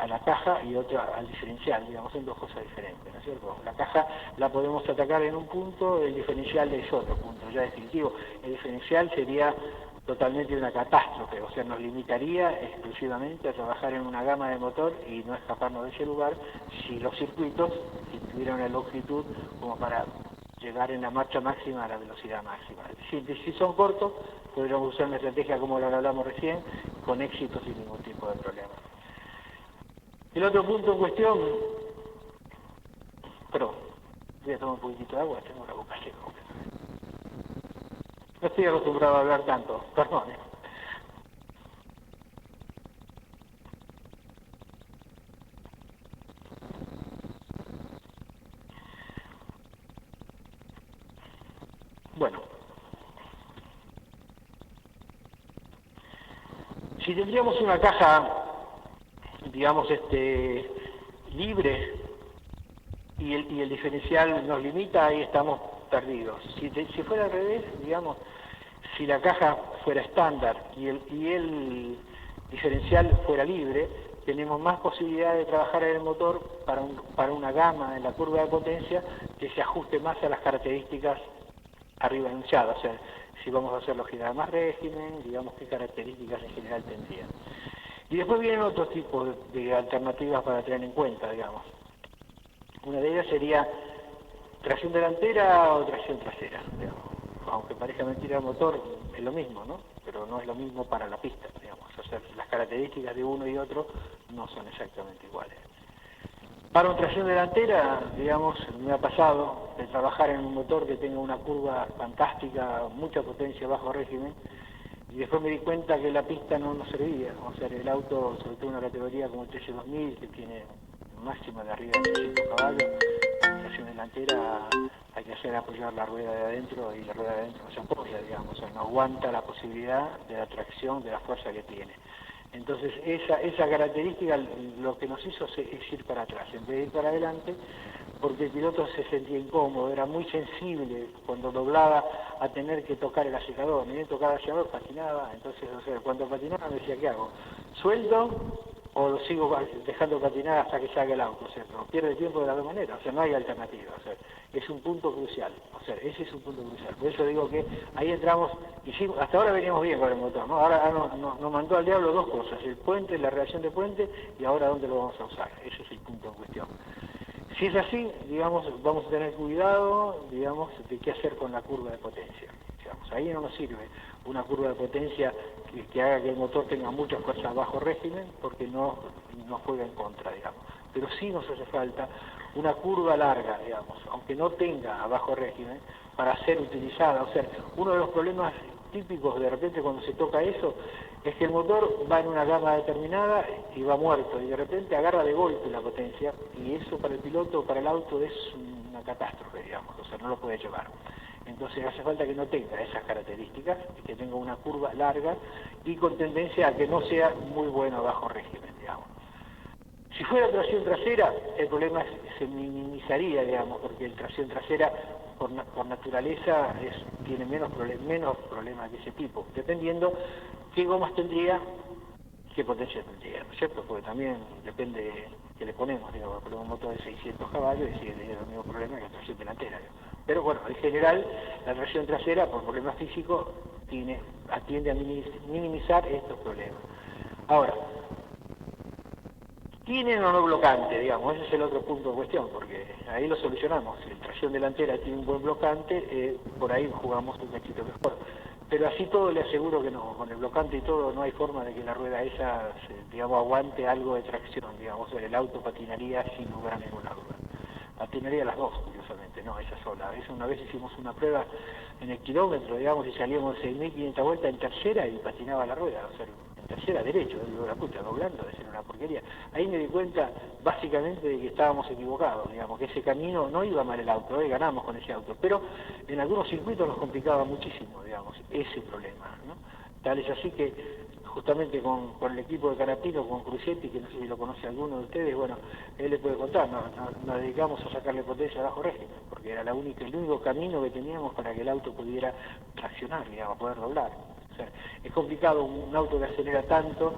la caja y otra al diferencial, digamos, son dos cosas diferentes, ¿no es cierto? La caja la podemos atacar en un punto, el diferencial es otro punto, ya definitivo. El diferencial sería totalmente una catástrofe, o sea, nos limitaría exclusivamente a trabajar en una gama de motor y no escaparnos de ese lugar si los circuitos tuvieran una longitud como para llegar en la marcha máxima a la velocidad máxima. Si son cortos, podríamos usar una estrategia como la que hablamos recién, con éxito sin ningún tipo de problema. El otro punto en cuestión, pero voy a tomar un poquitito de agua, tengo la boca seca. No estoy acostumbrado a hablar tanto, perdón. Bueno, si tendríamos una caja, digamos, libre y el diferencial nos limita, ahí estamos perdidos. Si fuera al revés, digamos, si la caja fuera estándar y el diferencial fuera libre, tenemos más posibilidad de trabajar en el motor para una gama en la curva de potencia que se ajuste más a las características arriba enunciadas. O sea, si vamos a hacerlo girar más régimen, digamos qué características en general tendría. Y después vienen otros tipos de alternativas para tener en cuenta, digamos. Una de ellas sería tracción delantera o tracción trasera, digamos. Aunque parezca mentira el motor, es lo mismo, ¿no? Pero no es lo mismo para la pista, digamos. O sea, las características de uno y otro no son exactamente iguales. Para una tracción delantera, digamos, me ha pasado de trabajar en un motor que tenga una curva fantástica, mucha potencia, bajo régimen, y después me di cuenta que la pista no nos servía. O sea, el auto, sobre todo una categoría como el TC2000, que tiene máxima de arriba de 300 caballos, en tracción delantera hay que hacer apoyar la rueda de adentro y la rueda de adentro no se apoya, digamos, o sea, no aguanta la posibilidad de la tracción, de la fuerza que tiene. Entonces, esa característica lo que nos hizo es ir para atrás, en vez de ir para adelante, porque el piloto se sentía incómodo, era muy sensible cuando doblaba a tener que tocar el acelerador. Ni bien tocaba el acelerador, patinaba, entonces, o sea, cuando patinaba me decía, ¿qué hago? ¿Suelto o lo sigo dejando patinar hasta que salga el auto? O sea, no pierde tiempo de la misma manera, o sea, no hay alternativa, o sea, es un punto crucial, o sea, ese es un punto crucial. Por eso digo que ahí entramos, hasta ahora veníamos bien con el motor, ¿no? Ahora nos mandó al diablo dos cosas, el puente, la reacción de puente, y ahora dónde lo vamos a usar, ese es el punto en cuestión. Si es así, digamos, vamos a tener cuidado, digamos, de qué hacer con la curva de potencia. Digamos, ahí no nos sirve una curva de potencia que haga que el motor tenga mucha fuerza bajo régimen, porque no juega en contra, digamos. Pero sí nos hace falta una curva larga, digamos, aunque no tenga a bajo régimen, para ser utilizada. O sea, uno de los problemas típicos de repente cuando se toca eso es que el motor va en una gama determinada y va muerto, y de repente agarra de golpe la potencia, y eso para el piloto o para el auto es una catástrofe, digamos, o sea, no lo puede llevar. Entonces hace falta que no tenga esas características, que tenga una curva larga y con tendencia a que no sea muy bueno a bajo régimen, digamos. Si fuera tracción trasera, el problema se minimizaría, digamos, porque el tracción trasera por naturaleza tiene menos problemas de ese tipo, dependiendo qué gomas tendría, qué potencia tendría, ¿no es cierto? Porque también depende de qué le ponemos, digamos, ponemos un motor de 600 caballos y sigue teniendo el mismo problema que la tracción delantera, digamos. Pero bueno, en general, la tracción trasera, por problemas físicos, atiende a minimizar estos problemas. Ahora, ¿tienen o no blocante? Digamos, ese es el otro punto de cuestión, porque ahí lo solucionamos. Si la tracción delantera tiene un buen blocante, por ahí jugamos un cachito mejor. Pero así todo le aseguro que no, con el blocante y todo no hay forma de que la rueda esa, digamos, aguante algo de tracción, digamos, el auto patinaría sin lograr ninguna duda. Patinaría las dos, curiosamente, no esa sola. Una vez hicimos una prueba en el kilómetro, digamos, y salíamos 6.500 vueltas en tercera y patinaba la rueda, o sea, en tercera de derecho. Digo, la puta, doblando debe ser una porquería. Ahí me di cuenta básicamente de que estábamos equivocados, digamos, que ese camino no iba mal el auto, ganamos con ese auto, pero en algunos circuitos nos complicaba muchísimo, digamos, ese problema, ¿no? Tal es así que justamente con el equipo de Canapino, con Crucetti, que no sé si lo conoce alguno de ustedes, bueno, él le puede contar, nos dedicamos a sacarle potencia a bajo régimen, porque era el único camino que teníamos para que el auto pudiera traccionar, digamos, poder doblar. O sea, es complicado un auto que acelera tanto,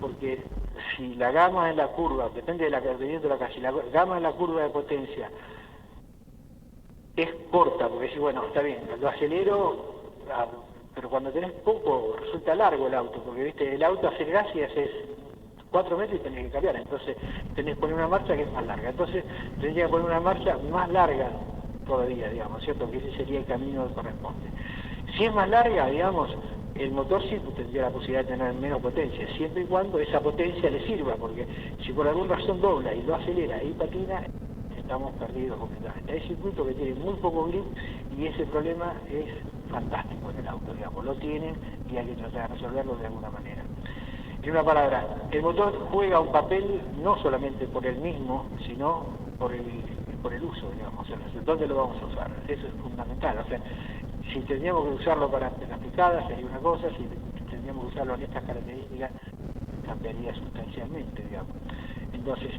porque si la gama en la curva, depende de la calle, la gama en la curva de potencia es corta, porque si bueno, está bien, lo acelero, pero cuando tenés poco resulta largo el auto, porque viste, el auto acelerás y haces 4 metros y tenés que cambiar, entonces tenés que poner una marcha que es más larga, entonces tendría que poner una marcha más larga todavía, digamos, ¿cierto? Que ese sería el camino que corresponde. Si es más larga, digamos, el motor sí tendría la posibilidad de tener menos potencia, siempre y cuando esa potencia le sirva, porque si por alguna razón dobla y lo acelera y patina, estamos perdidos completamente. Hay circuitos que tienen muy poco grip y ese problema es fantástico en el auto, digamos, lo tienen y hay que tratar de resolverlo de alguna manera. En una palabra, el motor juega un papel no solamente por él mismo, sino por el uso, digamos, o sea, ¿dónde lo vamos a usar? Eso es fundamental, o sea, si tendríamos que usarlo para las picadas sería una cosa, si tendríamos que usarlo en estas características cambiaría sustancialmente, digamos. Entonces,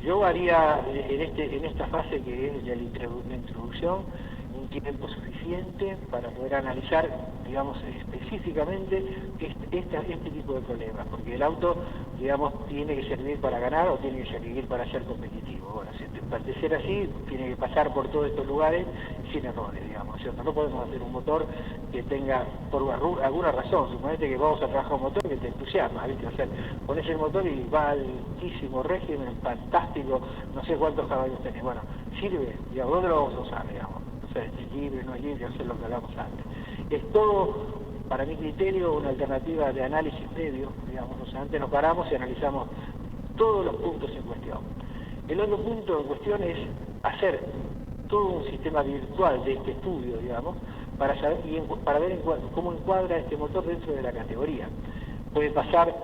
yo haría en esta fase que es de la introducción un tiempo suficiente para poder analizar, digamos, específicamente este tipo de problemas, porque el auto, digamos, tiene que servir para ganar o tiene que servir para ser competitivo. Bueno, de ser así, tiene que pasar por todos estos lugares sin errores, digamos, ¿cierto? No podemos hacer un motor que tenga, por alguna razón, suponete que vamos a trabajar un motor que te entusiasma, ¿viste? O sea, pones el motor y va al altísimo régimen, fantástico, no sé cuántos caballos tenés. Bueno, sirve, digamos, ¿dónde lo vamos a usar, digamos? O sea, es libre, no es libre, hacer lo que hablamos antes. Es todo, para mi criterio, una alternativa de análisis previo, digamos, o sea, antes nos paramos y analizamos todos los puntos en cuestión. El otro punto en cuestión es hacer todo un sistema virtual de este estudio, digamos, para saber para ver cómo encuadra este motor dentro de la categoría. Puede pasar,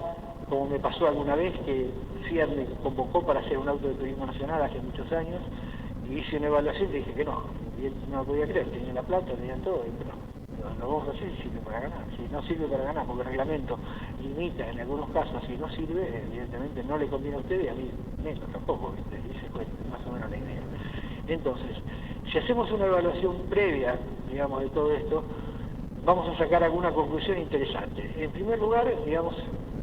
como me pasó alguna vez, que Fiat me convocó para hacer un auto de turismo nacional hace muchos años, y hice una evaluación y dije que no, y él no lo podía creer, tenía la plata, tenía todo, y pero lo vamos a hacer si sirve para ganar. Si no sirve para ganar, porque el reglamento limita en algunos casos, si no sirve, evidentemente no le conviene a usted y a mí menos tampoco, ¿viste? Y esa fue más o menos la idea. Entonces, si hacemos una evaluación previa, digamos, de todo esto, vamos a sacar alguna conclusión interesante. En primer lugar, digamos,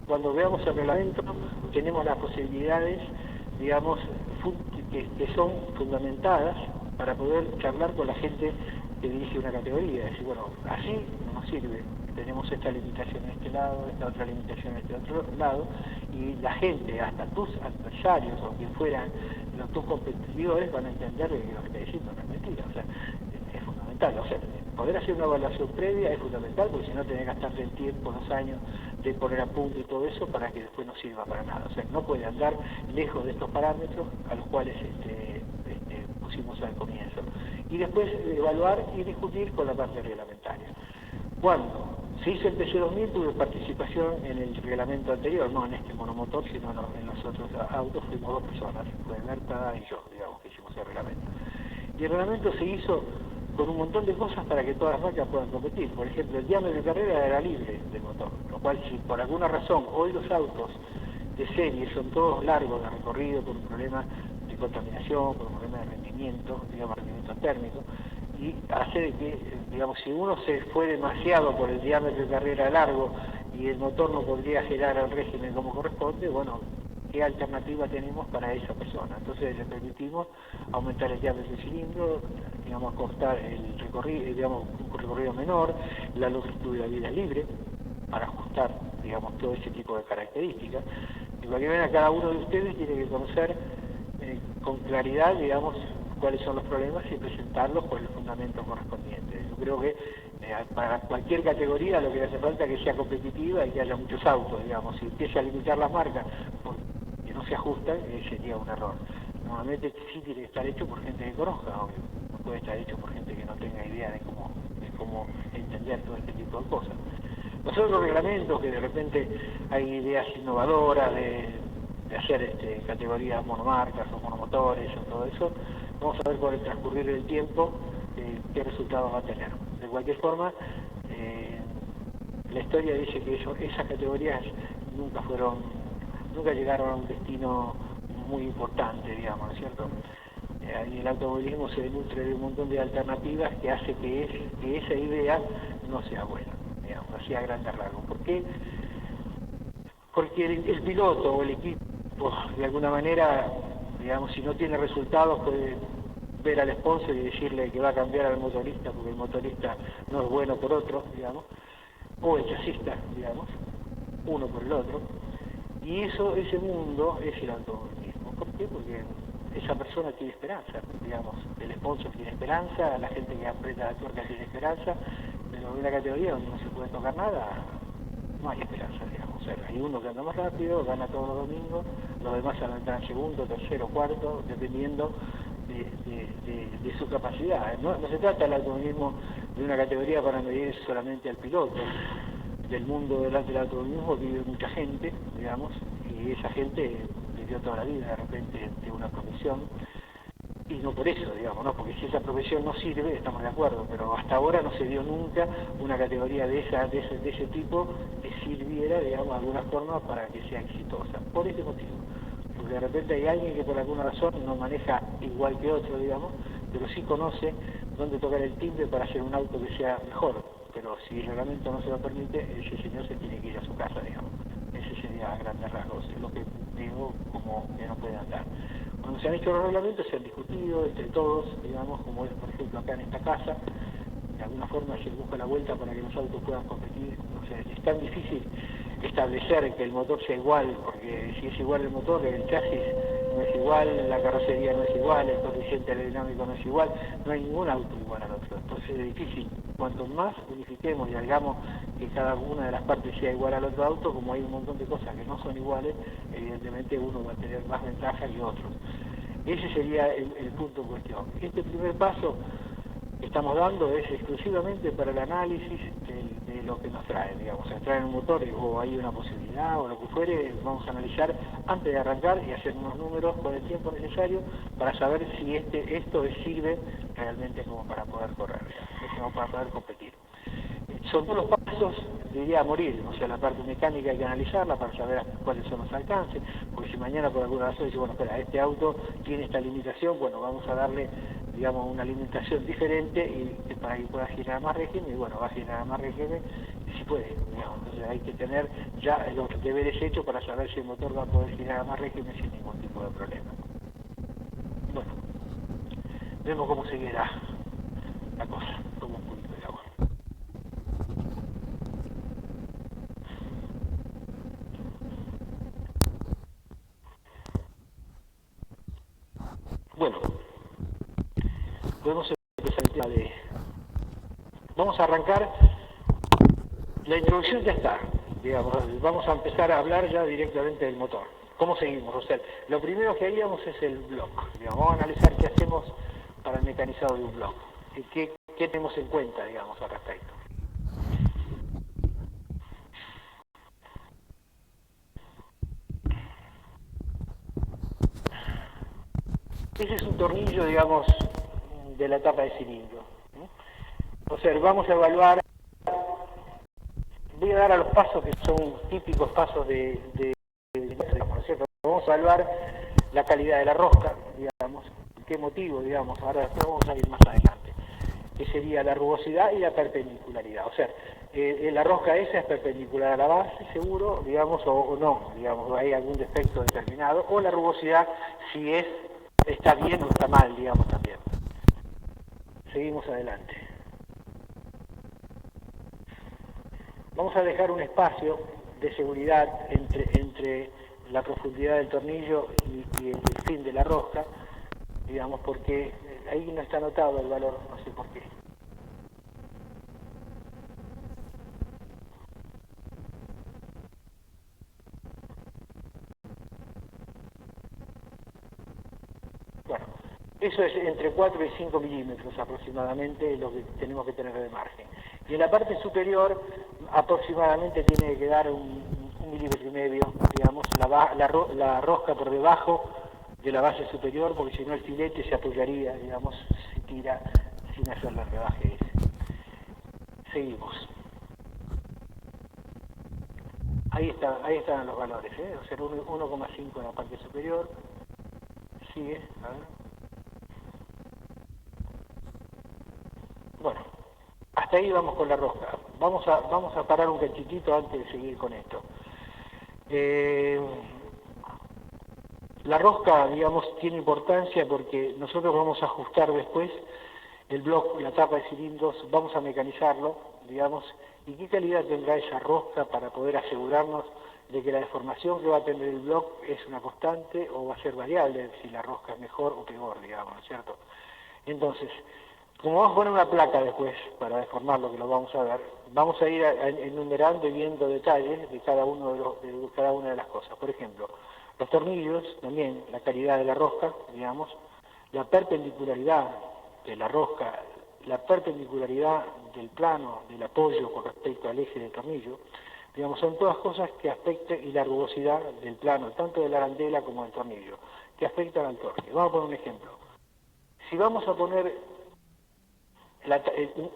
cuando veamos el reglamento, tenemos las posibilidades, digamos, que son fundamentadas para poder charlar con la gente que dirige una categoría. Es decir, bueno, así no nos sirve. Tenemos esta limitación en este lado, esta otra limitación en este otro lado, y la gente, hasta tus adversarios o quien fueran tus competidores, van a entender que lo que está diciendo no es mentira. O sea, es fundamental. O sea, poder hacer una evaluación previa es fundamental, porque si no tenés que gastarte el tiempo, los años de poner a punto y todo eso para que después no sirva para nada. O sea, no puede andar lejos de estos parámetros a los cuales pusimos al comienzo. Y después evaluar y discutir con la parte reglamentaria. Cuando se hizo el TC2000 tuve participación en el reglamento anterior, no en este monomotor, sino en los otros autos, fuimos 2 personas, fue Berta y yo, digamos, que hicimos el reglamento. Y el reglamento se hizo con un montón de cosas para que todas las marcas puedan competir. Por ejemplo, el diámetro de carrera era libre del motor, lo cual si por alguna razón hoy los autos de serie son todos largos de recorrido por un problema de contaminación, por un problema de rendimiento, digamos rendimiento térmico, y hace que, digamos, si uno se fue demasiado por el diámetro de carrera largo y el motor no podría girar al régimen como corresponde, bueno, ¿qué alternativa tenemos para esa persona? Entonces le permitimos aumentar el diámetro del cilindro, digamos, cortar el recorrido, digamos, un recorrido menor, la longitud de la vida libre, para ajustar, digamos, todo ese tipo de características. De cualquier manera, cada uno de ustedes tiene que conocer con claridad, digamos, cuáles son los problemas y presentarlos con el fundamento correspondiente. Yo creo que para cualquier categoría lo que hace falta es que sea competitiva y que haya muchos autos, digamos. Si empieza a limitar las marcas que no se ajustan, sería un error. Normalmente sí tiene que estar hecho por gente que conozca, obvio. No puede estar hecho por gente que no tenga idea de cómo entender todo este tipo de cosas. Los otros reglamentos, que de repente hay ideas innovadoras de hacer categorías monomarcas o monomotores o todo eso, vamos a ver por el transcurrir del tiempo qué resultados va a tener. De cualquier forma, la historia dice que esas categorías nunca llegaron a un destino muy importante, digamos, ¿no es cierto? Y el automovilismo se nutre de un montón de alternativas que hace que esa idea no sea buena, digamos, así a grandes rasgos. ¿Por qué? Porque el piloto o el equipo, de alguna manera, digamos, si no tiene resultados, puede ver al sponsor y decirle que va a cambiar al motorista porque el motorista no es bueno por otro, digamos, o el chasista, digamos, uno por el otro. Y ese mundo es el automovilismo. ¿Por qué? Porque esa persona tiene esperanza, digamos, el sponsor tiene esperanza, la gente que aprieta la tuerca tiene esperanza, pero en una categoría donde no se puede tocar nada, no hay esperanza, digamos. O sea, hay uno que anda más rápido, gana todos los domingos, los demás andan segundo, tercero, cuarto, dependiendo de su capacidad. No se trata el automovilismo de una categoría para medir solamente al piloto. Del mundo del automovilismo vive mucha gente, digamos, y esa gente vivió toda la vida de repente de una profesión, y no por eso, digamos, no, porque si esa profesión no sirve, estamos de acuerdo, pero hasta ahora no se dio nunca una categoría de ese tipo que sirviera, digamos, de alguna forma para que sea exitosa, por ese motivo. Porque de repente hay alguien que por alguna razón no maneja igual que otro, digamos, pero sí conoce dónde tocar el timbre para hacer un auto que sea mejor, pero si el reglamento no se lo permite, ese señor se tiene que ir a su casa, digamos. Ese sería a grandes rasgos, es lo que digo como que no puede andar. Cuando se han hecho los reglamentos se han discutido entre todos, digamos, como es por ejemplo acá en esta casa, de alguna forma se busca la vuelta para que los autos puedan competir. O sea, es tan difícil establecer que el motor sea igual, porque si es igual el motor, el chasis no es igual, la carrocería no es igual, el coeficiente aerodinámico no es igual, no hay ningún auto igual al otro. Entonces es difícil. Cuanto más unifiquemos y hagamos que cada una de las partes sea igual al otro auto, como hay un montón de cosas que no son iguales, evidentemente uno va a tener más ventaja que otros. Ese sería el punto en cuestión. Este primer paso que estamos dando es exclusivamente para el análisis de lo que nos trae, digamos, traen un motor o hay una posibilidad o lo que fuere, vamos a analizar antes de arrancar y hacer unos números con el tiempo necesario para saber si esto sirve realmente como para poder correr, como para poder competir. Son todos los pasos, diría, a morir, o sea, la parte mecánica hay que analizarla para saber cuáles son los alcances, porque si mañana por alguna razón dice, bueno, espera, este auto tiene esta limitación, bueno, vamos a darle, digamos, una limitación diferente y para que pueda generar más régimen, y bueno, va a generar más régimen si puede, digamos. Entonces hay que tener ya los deberes hechos para saber si el motor va a poder generar más régimen sin ningún tipo de problema. Bueno, vemos cómo seguirá la cosa, como un poquito de agua. Bueno, podemos empezar el tema de... Vamos a arrancar, la introducción ya está, digamos, vamos a empezar a hablar ya directamente del motor. ¿Cómo seguimos? O sea, lo primero que haríamos es el block, digamos, vamos a analizar qué hacemos para el mecanizado de un block, y qué tenemos en cuenta, digamos, al respecto. Ese es un tornillo, digamos, de la tapa de cilindro. O sea, vamos a evaluar, voy a dar a los pasos que son típicos pasos ¿no es cierto? Vamos a evaluar la calidad de la rosca, digamos, qué motivo, digamos, ahora después vamos a ir más adelante, que sería la rugosidad y la perpendicularidad. O sea, la rosca esa es perpendicular a la base, seguro, digamos, o no, digamos, hay algún defecto determinado, o la rugosidad si está bien o está mal, digamos, también. Seguimos adelante. Vamos a dejar un espacio de seguridad entre la profundidad del tornillo y el fin de la rosca, digamos, porque ahí no está anotado el valor, no sé por qué. Bueno, eso es entre 4 y 5 milímetros aproximadamente lo que tenemos que tener de margen. Y en la parte superior aproximadamente tiene que quedar un milímetro y medio, digamos, la rosca por debajo de la base superior, porque si no el filete se apoyaría, digamos, si tira sin hacerle el rebaje ese. Seguimos. Ahí están los valores, o sea, 1,5 en la parte superior. Sigue, a ver. Bueno, hasta ahí vamos con la rosca. Vamos a parar un cachitito antes de seguir con esto. La rosca, digamos, tiene importancia porque nosotros vamos a ajustar después el bloque, la tapa de cilindros, vamos a mecanizarlo, digamos, y qué calidad tendrá esa rosca para poder asegurarnos de que la deformación que va a tener el bloque es una constante o va a ser variable, si la rosca es mejor o peor, digamos, ¿no es cierto? Entonces, como vamos a poner una placa después para deformarlo, que lo vamos a ver, vamos a ir enumerando y viendo detalles de cada una de las cosas. Por ejemplo, los tornillos, también la calidad de la rosca, digamos, la perpendicularidad de la rosca, la perpendicularidad del plano, del apoyo con respecto al eje del tornillo, digamos, son todas cosas que afectan, y la rugosidad del plano, tanto de la arandela como del tornillo, que afectan al torque. Vamos a poner un ejemplo. Si vamos a poner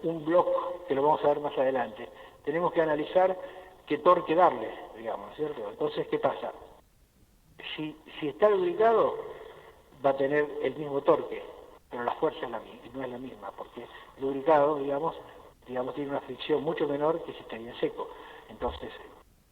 un bloque, que lo vamos a ver más adelante, tenemos que analizar qué torque darle, digamos, ¿cierto? Entonces, ¿qué pasa? Si está lubricado, va a tener el mismo torque, pero la fuerza no es la misma, porque lubricado, digamos, tiene una fricción mucho menor que si está bien seco. Entonces,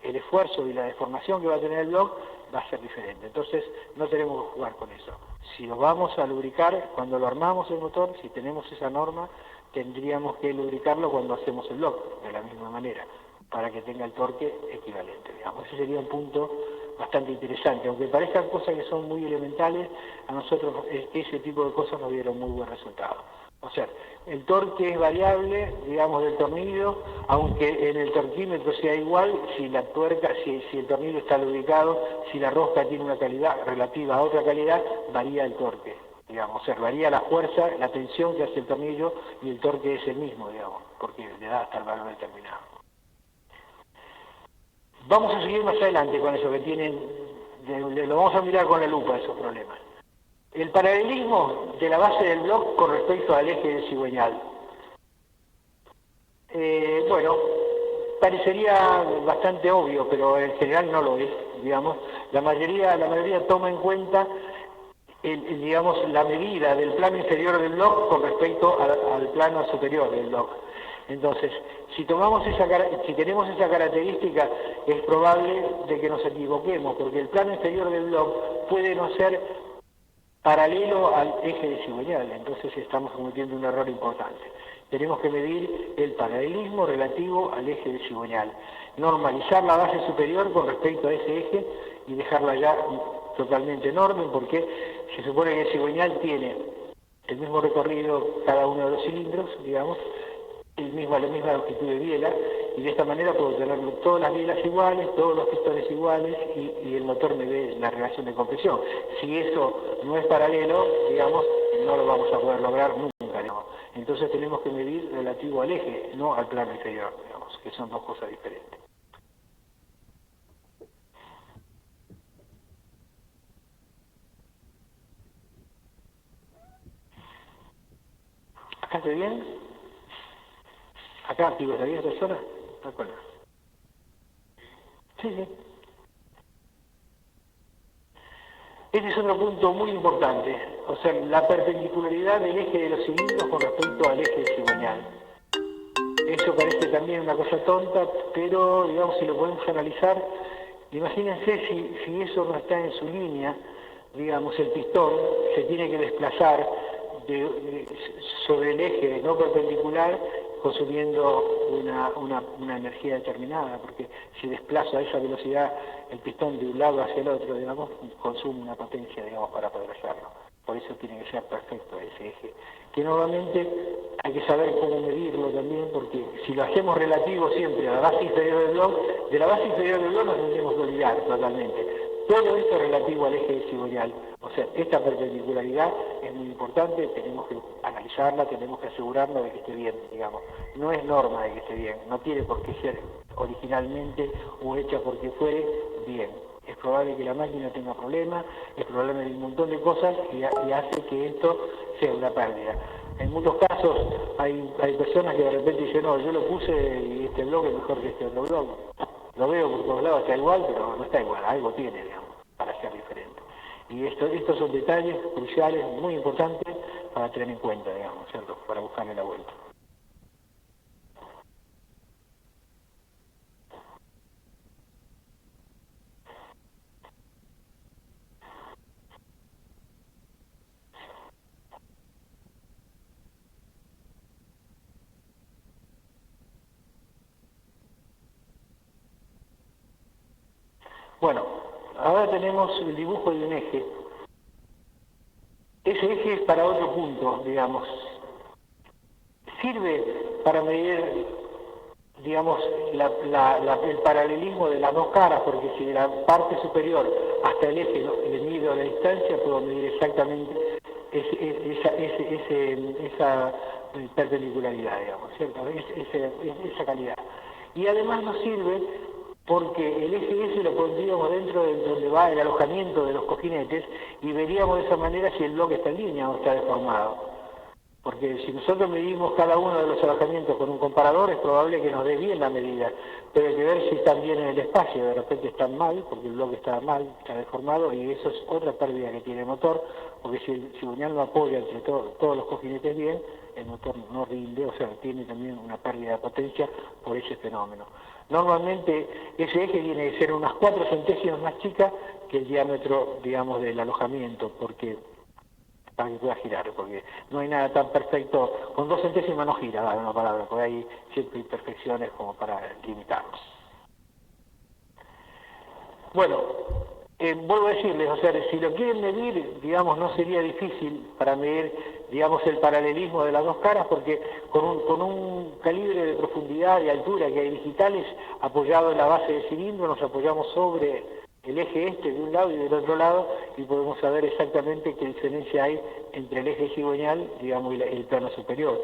el esfuerzo y la deformación que va a tener el bloque va a ser diferente. Entonces, no tenemos que jugar con eso. Si lo vamos a lubricar, cuando lo armamos el motor, si tenemos esa norma, tendríamos que lubricarlo cuando hacemos el bloque, de la misma manera, para que tenga el torque equivalente, digamos. Ese sería un punto bastante interesante. Aunque parezcan cosas que son muy elementales, a nosotros ese tipo de cosas nos dieron muy buen resultado. O sea, el torque es variable, digamos, del tornillo, aunque en el torquímetro sea igual, si la tuerca, si el tornillo está lubricado, si la rosca tiene una calidad relativa a otra calidad, varía el torque, digamos, o sea, varía la fuerza, la tensión que hace el tornillo y el torque es el mismo, digamos, porque le da hasta el valor determinado. Vamos a seguir más adelante con eso que lo vamos a mirar con la lupa, esos problemas. El paralelismo de la base del bloque con respecto al eje del cigüeñal. Bueno, parecería bastante obvio, pero en general no lo es, digamos. La mayoría toma en cuenta digamos, la medida del plano inferior del bloque con respecto al plano superior del bloque. Entonces, si tenemos esa característica, es probable de que nos equivoquemos, porque el plano inferior del bloque puede no ser paralelo al eje de cigüeñal, entonces estamos cometiendo un error importante. Tenemos que medir el paralelismo relativo al eje de cigüeñal, normalizar la base superior con respecto a ese eje y dejarla ya totalmente enorme, porque se supone que el cigüeñal tiene el mismo recorrido cada uno de los cilindros, digamos, la misma longitud de biela, y de esta manera puedo tener todas las bielas iguales, todos los pistones iguales, y el motor me dé la relación de compresión. Si eso no es paralelo, digamos, no lo vamos a poder lograr nunca, digamos. Entonces tenemos que medir relativo al eje, no al plano inferior, digamos, que son dos cosas diferentes. ¿Acá estoy bien? Acá, digo, ¿está bien esta zona? ¿De acuerdo? Sí. Este es otro punto muy importante, o sea, la perpendicularidad del eje de los cilindros con respecto al eje cigüeñal. Eso parece también una cosa tonta, pero, digamos, si lo podemos analizar, imagínense si eso no está en su línea, digamos, el pistón se tiene que desplazar sobre el eje no perpendicular, consumiendo una energía determinada, porque si desplaza a esa velocidad el pistón de un lado hacia el otro, digamos, consume una potencia, digamos, para poder hacerlo. Por eso tiene que ser perfecto ese eje. Que nuevamente hay que saber cómo medirlo también, porque si lo hacemos relativo siempre a la base inferior del bloque, de la base inferior del bloque nos tendremos que olvidar totalmente. todo esto es relativo al eje cigüeñal. O sea, esta perpendicularidad es muy importante, tenemos que analizarla, tenemos que asegurarnos de que esté bien, digamos. No es norma de que esté bien, no tiene por qué ser originalmente o hecha porque fuere bien. Es probable que la máquina tenga problemas, es probable que un montón de cosas y hace que esto sea una pérdida. En muchos casos hay personas que de repente dicen, no, yo lo puse y este blog es mejor que este otro blog. Lo veo por todos lados, está igual, pero no está igual, algo tiene, digamos, para ser diferente. Y estos son detalles cruciales, muy importantes para tener en cuenta, digamos, ¿cierto? Para buscarle la vuelta. Bueno, ahora tenemos el dibujo de un eje. Ese eje es para otro punto, digamos. Sirve para medir, digamos, el paralelismo de las dos caras, porque si de la parte superior hasta el eje le mido la distancia, puedo medir exactamente esa perpendicularidad, digamos, ¿cierto? Esa calidad. Y además nos sirve porque el eje S lo pondríamos dentro de donde va el alojamiento de los cojinetes y veríamos de esa manera si el bloque está en línea o está deformado. Porque si nosotros medimos cada uno de los alojamientos con un comparador, es probable que nos dé bien la medida, pero hay que ver si están bien en el espacio, de repente están mal, porque el bloque está mal, está deformado, y eso es otra pérdida que tiene el motor, porque si el cigüeñal no apoya entre todos los cojinetes bien, el motor no rinde, o sea, tiene también una pérdida de potencia por ese fenómeno. Normalmente ese eje tiene que ser unas 4 centésimas más chica que el diámetro, digamos, del alojamiento, porque para que pueda girar, porque no hay nada tan perfecto, con 2 centésimas no gira, vale una palabra, porque hay ciertas imperfecciones como para limitarnos. Bueno, vuelvo a decirles, o sea, si lo quieren medir, digamos, no sería difícil para medir, digamos, el paralelismo de las dos caras, porque con un calibre de profundidad y altura que hay digitales, apoyado en la base del cilindro, nos apoyamos sobre el eje este de un lado y del otro lado, y podemos saber exactamente qué diferencia hay entre el eje cigüeñal, digamos, y el plano superior.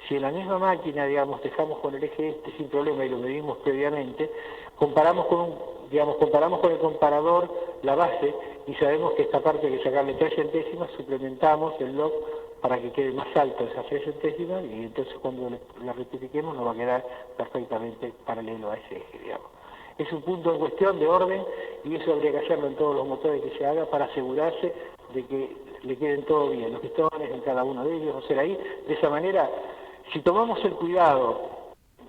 Si en la misma máquina, digamos, dejamos con el eje este sin problema y lo medimos previamente, comparamos con el comparador la base y sabemos que esta parte hay que sacarle 3 centésimas, suplementamos el log para que quede más alto esas 3 centésimas y entonces cuando la rectifiquemos nos va a quedar perfectamente paralelo a ese eje, digamos. Es un punto en cuestión de orden y eso habría que hacerlo en todos los motores que se haga para asegurarse de que le queden todo bien, los pistones en cada uno de ellos, o sea, ahí, de esa manera, si tomamos el cuidado,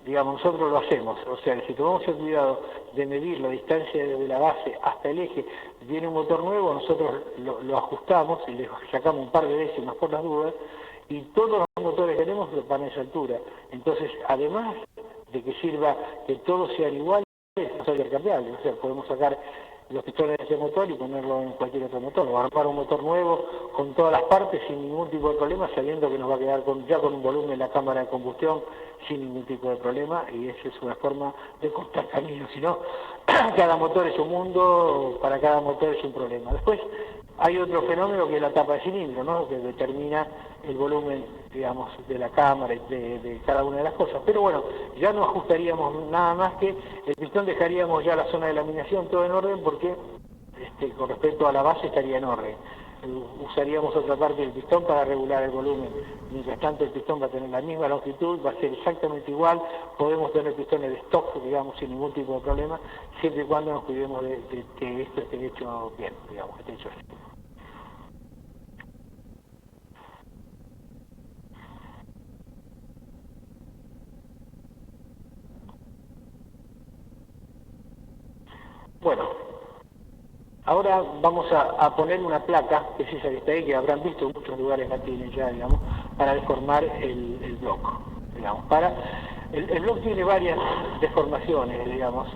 digamos, nosotros lo hacemos, o sea, si tomamos el cuidado de medir la distancia de la base hasta el eje, viene un motor nuevo, nosotros lo ajustamos y le sacamos un par de décimas por las dudas, y todos los motores que tenemos van a esa altura. Entonces, además de que sirva que todos sean iguales, es intercambiable, o sea, podemos sacar los pistones de ese motor y ponerlo en cualquier otro motor, o armar un motor nuevo con todas las partes sin ningún tipo de problema, sabiendo que nos va a quedar ya con un volumen la cámara de combustión sin ningún tipo de problema, y esa es una forma de cortar camino. Si no, cada motor es un mundo, para cada motor es un problema. Después hay otro fenómeno que es la tapa de cilindro, ¿no?, que determina el volumen, digamos, de la cámara y de cada una de las cosas. Pero bueno, ya no ajustaríamos nada más que el pistón, dejaríamos ya la zona de laminación todo en orden porque con respecto a la base estaría en orden. Usaríamos otra parte del pistón para regular el volumen. Mientras tanto el pistón va a tener la misma longitud, va a ser exactamente igual, podemos tener pistones de stock, digamos, sin ningún tipo de problema, siempre y cuando nos cuidemos de que esto esté hecho bien, digamos, que esté hecho así. Bueno, ahora vamos a poner una placa, que es esa que está ahí, que habrán visto en muchos lugares la tienen ya, digamos, para deformar el bloque, digamos. El bloque tiene varias deformaciones, digamos.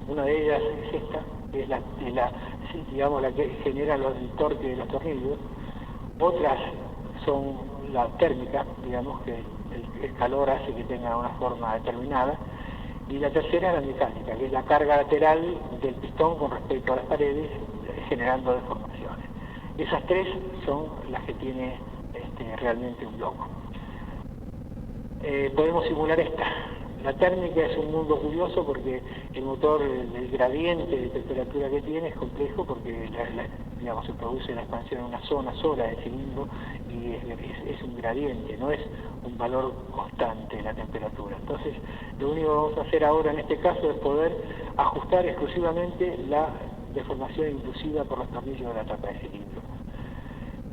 Una de ellas es esta, que es digamos, la que genera el torque de los tornillos. Otras son la térmica, digamos, que el calor hace que tenga una forma determinada. y la tercera es la mecánica, que es la carga lateral del pistón con respecto a las paredes, generando deformaciones. Esas tres son las que tiene realmente un bloco. Podemos simular esta. La térmica es un mundo curioso porque el motor, el gradiente de temperatura que tiene es complejo porque digamos, se produce la expansión en una zona sola del cilindro y es un gradiente, no es un valor constante de la temperatura. Entonces, lo único que vamos a hacer ahora en este caso es poder ajustar exclusivamente la deformación inducida por los tornillos de la tapa de cilindro.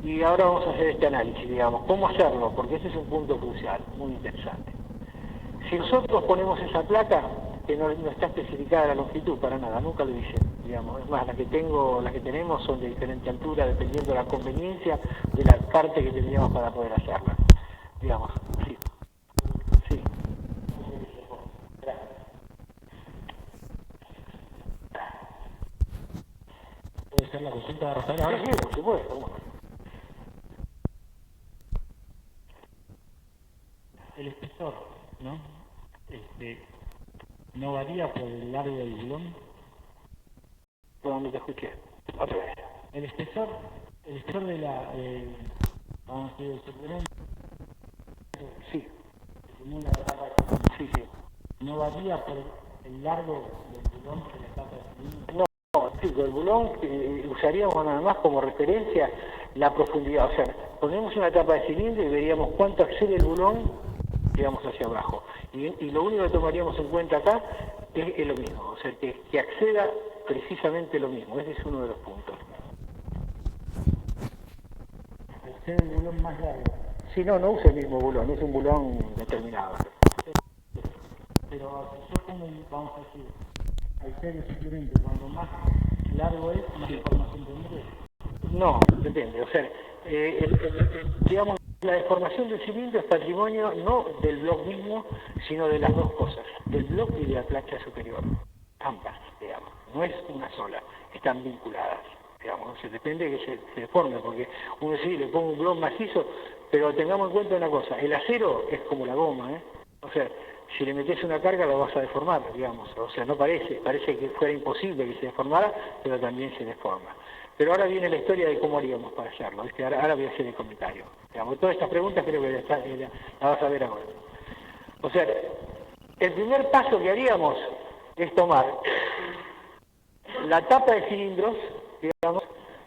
Y ahora vamos a hacer este análisis, digamos, ¿cómo hacerlo? Porque ese es un punto crucial, muy interesante. Si nosotros ponemos esa placa, que no está especificada la longitud para nada, nunca lo dice, digamos, es más, las que tenemos son de diferente altura, dependiendo de la conveniencia de la parte que tendríamos para poder hacerla. Digamos, sí. Sí. ¿Puede ser la consulta de Rafael ahora? Sí, por supuesto. Bueno. El espesor, ¿no? ¿No varía por el largo del bulón? Bueno, no te escuché. Otra vez. El espesor de la... vamos a decir, el suplemento... Sí. Sí, sí. ¿No varía por el largo del bulón de la tapa de cilindro? No, sí, el bulón usaríamos nada más como referencia la profundidad. O sea, ponemos una tapa de cilindro y veríamos cuánto accede el bulón, digamos, hacia abajo. Y lo único que tomaríamos en cuenta acá es lo mismo, o sea, que acceda precisamente lo mismo. Ese es uno de los puntos. Accede el bulón más largo. Sí, no usa el mismo bulón, es un bulón determinado. Pero si yo pongo, vamos a decir, al ser el suplemento, cuando más largo es, más deformación tendré. No, depende, o sea, digamos, la deformación del cilindro es patrimonio no del bloque mismo, sino de las dos cosas, del bloque y de la plancha superior, ambas, digamos, no es una sola, están vinculadas, digamos, o depende de que se deforme, porque uno sí le pone un bloque macizo, pero tengamos en cuenta una cosa, el acero es como la goma, o sea, si le metes una carga lo vas a deformar, digamos, o sea, no parece que fuera imposible que se deformara, pero también se deforma. Pero ahora viene la historia de cómo haríamos para hacerlo, ¿viste? Ahora voy a hacer el comentario. Digamos, todas estas preguntas creo que las vas a ver ahora. O sea, el primer paso que haríamos es tomar la tapa de cilindros, digamos,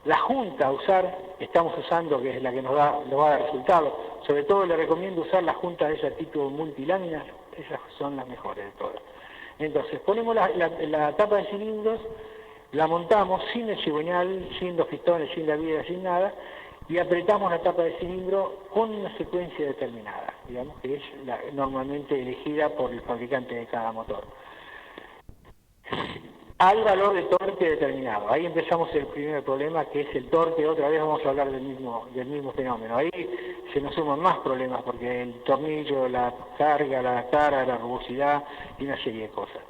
la junta a usar, que estamos usando, que es la que nos va a dar resultado. Sobre todo le recomiendo usar la junta de ese tipo multiláminas, esas son las mejores de todas. Entonces, ponemos la tapa de cilindros, la montamos sin el cigüeñal, sin los pistones, sin la viga, sin nada, y apretamos la tapa de cilindro con una secuencia determinada, digamos, que es normalmente elegida por el fabricante de cada motor. Al valor de torque determinado. Ahí empezamos el primer problema, que es el torque. Otra vez vamos a hablar del mismo fenómeno. Ahí se nos suman más problemas, porque el tornillo, la carga, la cara, la rugosidad y una serie de cosas.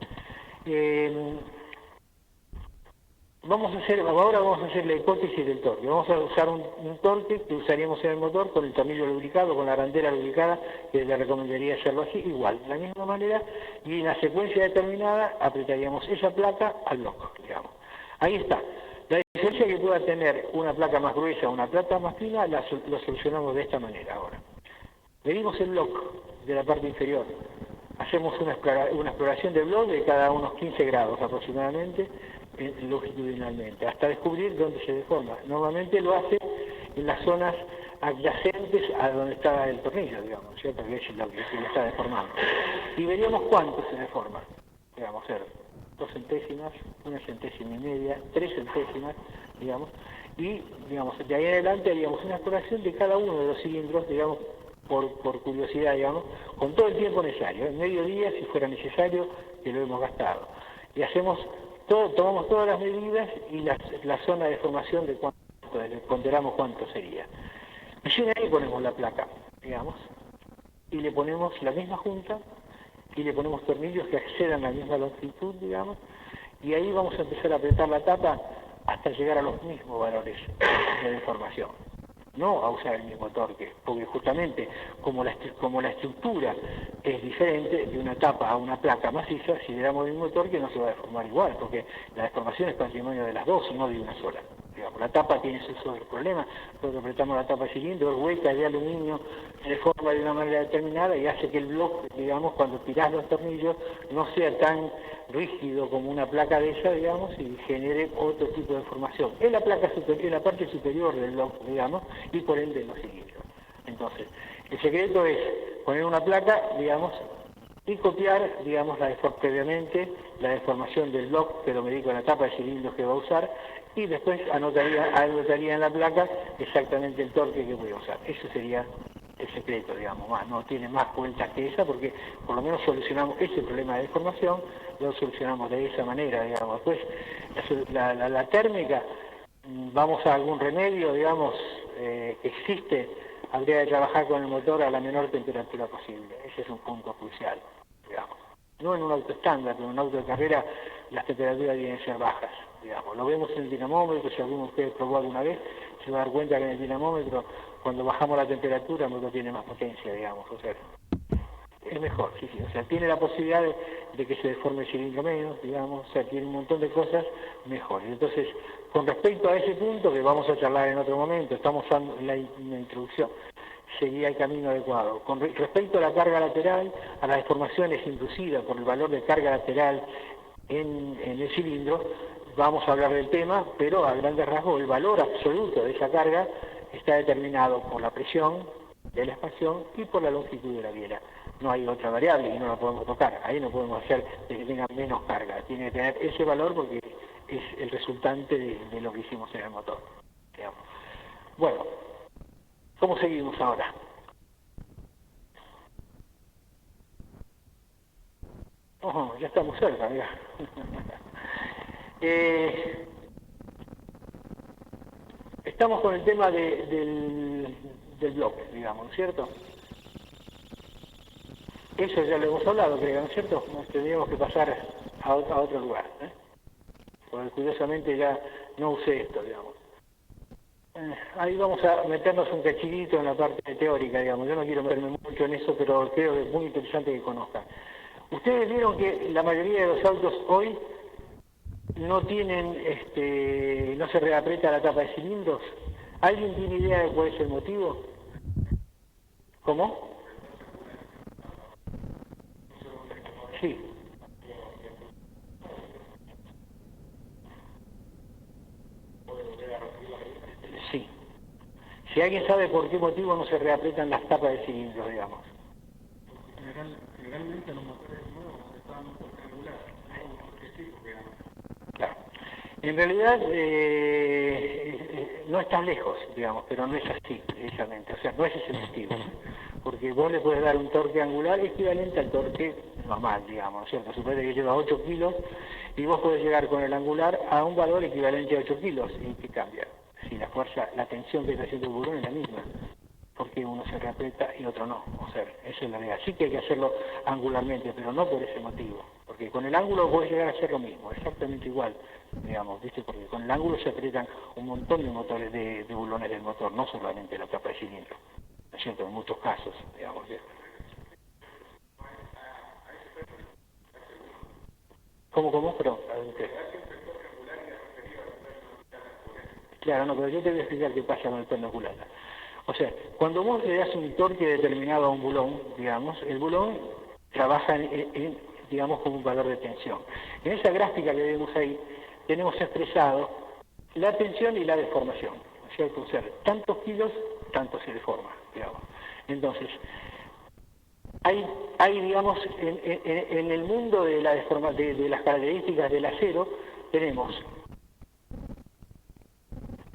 Ahora vamos a hacer la hipótesis del torque. Vamos a usar un torque que usaríamos en el motor con el tornillo lubricado, con la arandela lubricada, que le recomendaría hacerlo así, igual, de la misma manera, y en la secuencia determinada apretaríamos esa placa al bloque, digamos. Ahí está. La diferencia que pueda tener una placa más gruesa o una placa más fina, lo solucionamos de esta manera ahora. Medimos el bloque de la parte inferior. Hacemos una exploración del bloque de cada unos 15 grados aproximadamente, longitudinalmente, hasta descubrir dónde se deforma. Normalmente lo hace en las zonas adyacentes a donde está el tornillo, digamos, ¿cierto? Que es lo que se le está deformando. Y veríamos cuánto se deforma. Digamos, 2 centésimas, 1 centésima y media, 3 centésimas, digamos, y, digamos, de ahí en adelante haríamos una exploración de cada uno de los cilindros, digamos, por curiosidad, digamos, con todo el tiempo necesario, en medio día, si fuera necesario, que lo hemos gastado. Y tomamos todas las medidas y la zona de deformación de cuánto, ponderamos cuánto sería. Y ahí ponemos la placa, digamos, y le ponemos la misma junta, y le ponemos tornillos que accedan a la misma longitud, digamos, y ahí vamos a empezar a apretar la tapa hasta llegar a los mismos valores de deformación. no a usar el mismo torque, porque justamente como la estructura es diferente de una tapa a una placa maciza, si le damos el mismo torque no se va a deformar igual, porque la deformación es patrimonio de las dos, no de una sola. Digamos, la tapa tiene sus problemas, nosotros apretamos la tapa de cilindro, es hueca, de aluminio, se deforma de una manera determinada y hace que el bloque, digamos, cuando tirás los tornillos, no sea tan rígido como una placa de esa, digamos, y genere otro tipo de deformación. Es la placa superior, en la parte superior del bloque, digamos, y por ende en los cilindros. Entonces, el secreto es poner una placa, digamos, y copiar, digamos, previamente la deformación del bloque que lo medí con la tapa de cilindros que va a usar, y después anotaría en la placa exactamente el torque que voy a usar. Eso sería el secreto, digamos, no tiene más vueltas que esa, porque por lo menos solucionamos ese problema de deformación, lo solucionamos de esa manera, digamos. Después, la térmica, vamos a algún remedio, digamos, existe, habría de trabajar con el motor a la menor temperatura posible. Ese es un punto crucial, digamos. No en un auto estándar, pero en un auto de carrera las temperaturas deben ser bajas, digamos. Lo vemos en el dinamómetro, si alguno de ustedes probó alguna vez, se va a dar cuenta que en el dinamómetro, cuando bajamos la temperatura, el motor tiene más potencia, digamos, o sea, es mejor, sí, o sea, tiene la posibilidad de que se deforme el cilindro menos, digamos, o sea, tiene un montón de cosas mejores. Entonces, con respecto a ese punto, que vamos a charlar en otro momento, estamos dando la introducción, seguía el camino adecuado. Con respecto a la carga lateral, a las deformaciones inducidas por el valor de carga lateral en el cilindro, vamos a hablar del tema, pero a grandes rasgos el valor absoluto de esa carga está determinado por la presión de la expansión y por la longitud de la biela. No hay otra variable y no la podemos tocar. Ahí no podemos hacer de que tenga menos carga. Tiene que tener ese valor porque es el resultante de lo que hicimos en el motor, digamos. Bueno, ¿cómo seguimos ahora? Oh, ya estamos cerca, mira. Estamos con el tema del bloque, digamos, ¿no es cierto? Eso ya lo hemos hablado, creo, ¿no es cierto? Nos tendríamos que pasar a otro lugar, ¿eh? Porque curiosamente ya no usé esto, digamos. Ahí vamos a meternos un cachillito en la parte teórica, digamos. Yo no quiero meterme mucho en eso, pero creo que es muy interesante que conozcan. Ustedes vieron que la mayoría de los autos hoy no tienen, no se reaprieta la tapa de cilindros. ¿Alguien tiene idea de cuál es el motivo? ¿Cómo? Sí. Sí. Si alguien sabe por qué motivo no se reapretan las tapas de cilindros, digamos. Generalmente los motores nuevos están rectangulares, porque sí, porque claro. En realidad no estás lejos, digamos, pero no es así, precisamente. O sea, no es ese motivo. Porque vos le puedes dar un torque angular equivalente al torque normal, digamos, ¿no es cierto? Suponete que lleva 8 kilos y vos podés llegar con el angular a un valor equivalente a 8 kilos. ¿Y qué cambia? Si la fuerza, la tensión que está haciendo el burón es la misma. Porque uno se reaprieta y otro no. O sea, esa es la realidad. Sí que hay que hacerlo angularmente, pero no por ese motivo. Porque con el ángulo podés llegar a hacer lo mismo, exactamente igual, digamos, ¿viste? Porque con el ángulo se aprietan un montón de motores, de bulones del motor, no solamente la tapa de cilindro. ¿No es cierto? En muchos casos, digamos. ¿Cómo? Perdón. Claro, no, pero yo te voy a explicar qué pasa con el perpendicular. O sea, cuando vos le das un torque determinado a un bulón, digamos, el bulón trabaja digamos, como un valor de tensión. En esa gráfica que vemos ahí, tenemos expresado la tensión y la deformación. O sea, o sea, tantos kilos, tanto se deforma, digamos. Entonces, hay digamos, en el mundo de las características del acero, tenemos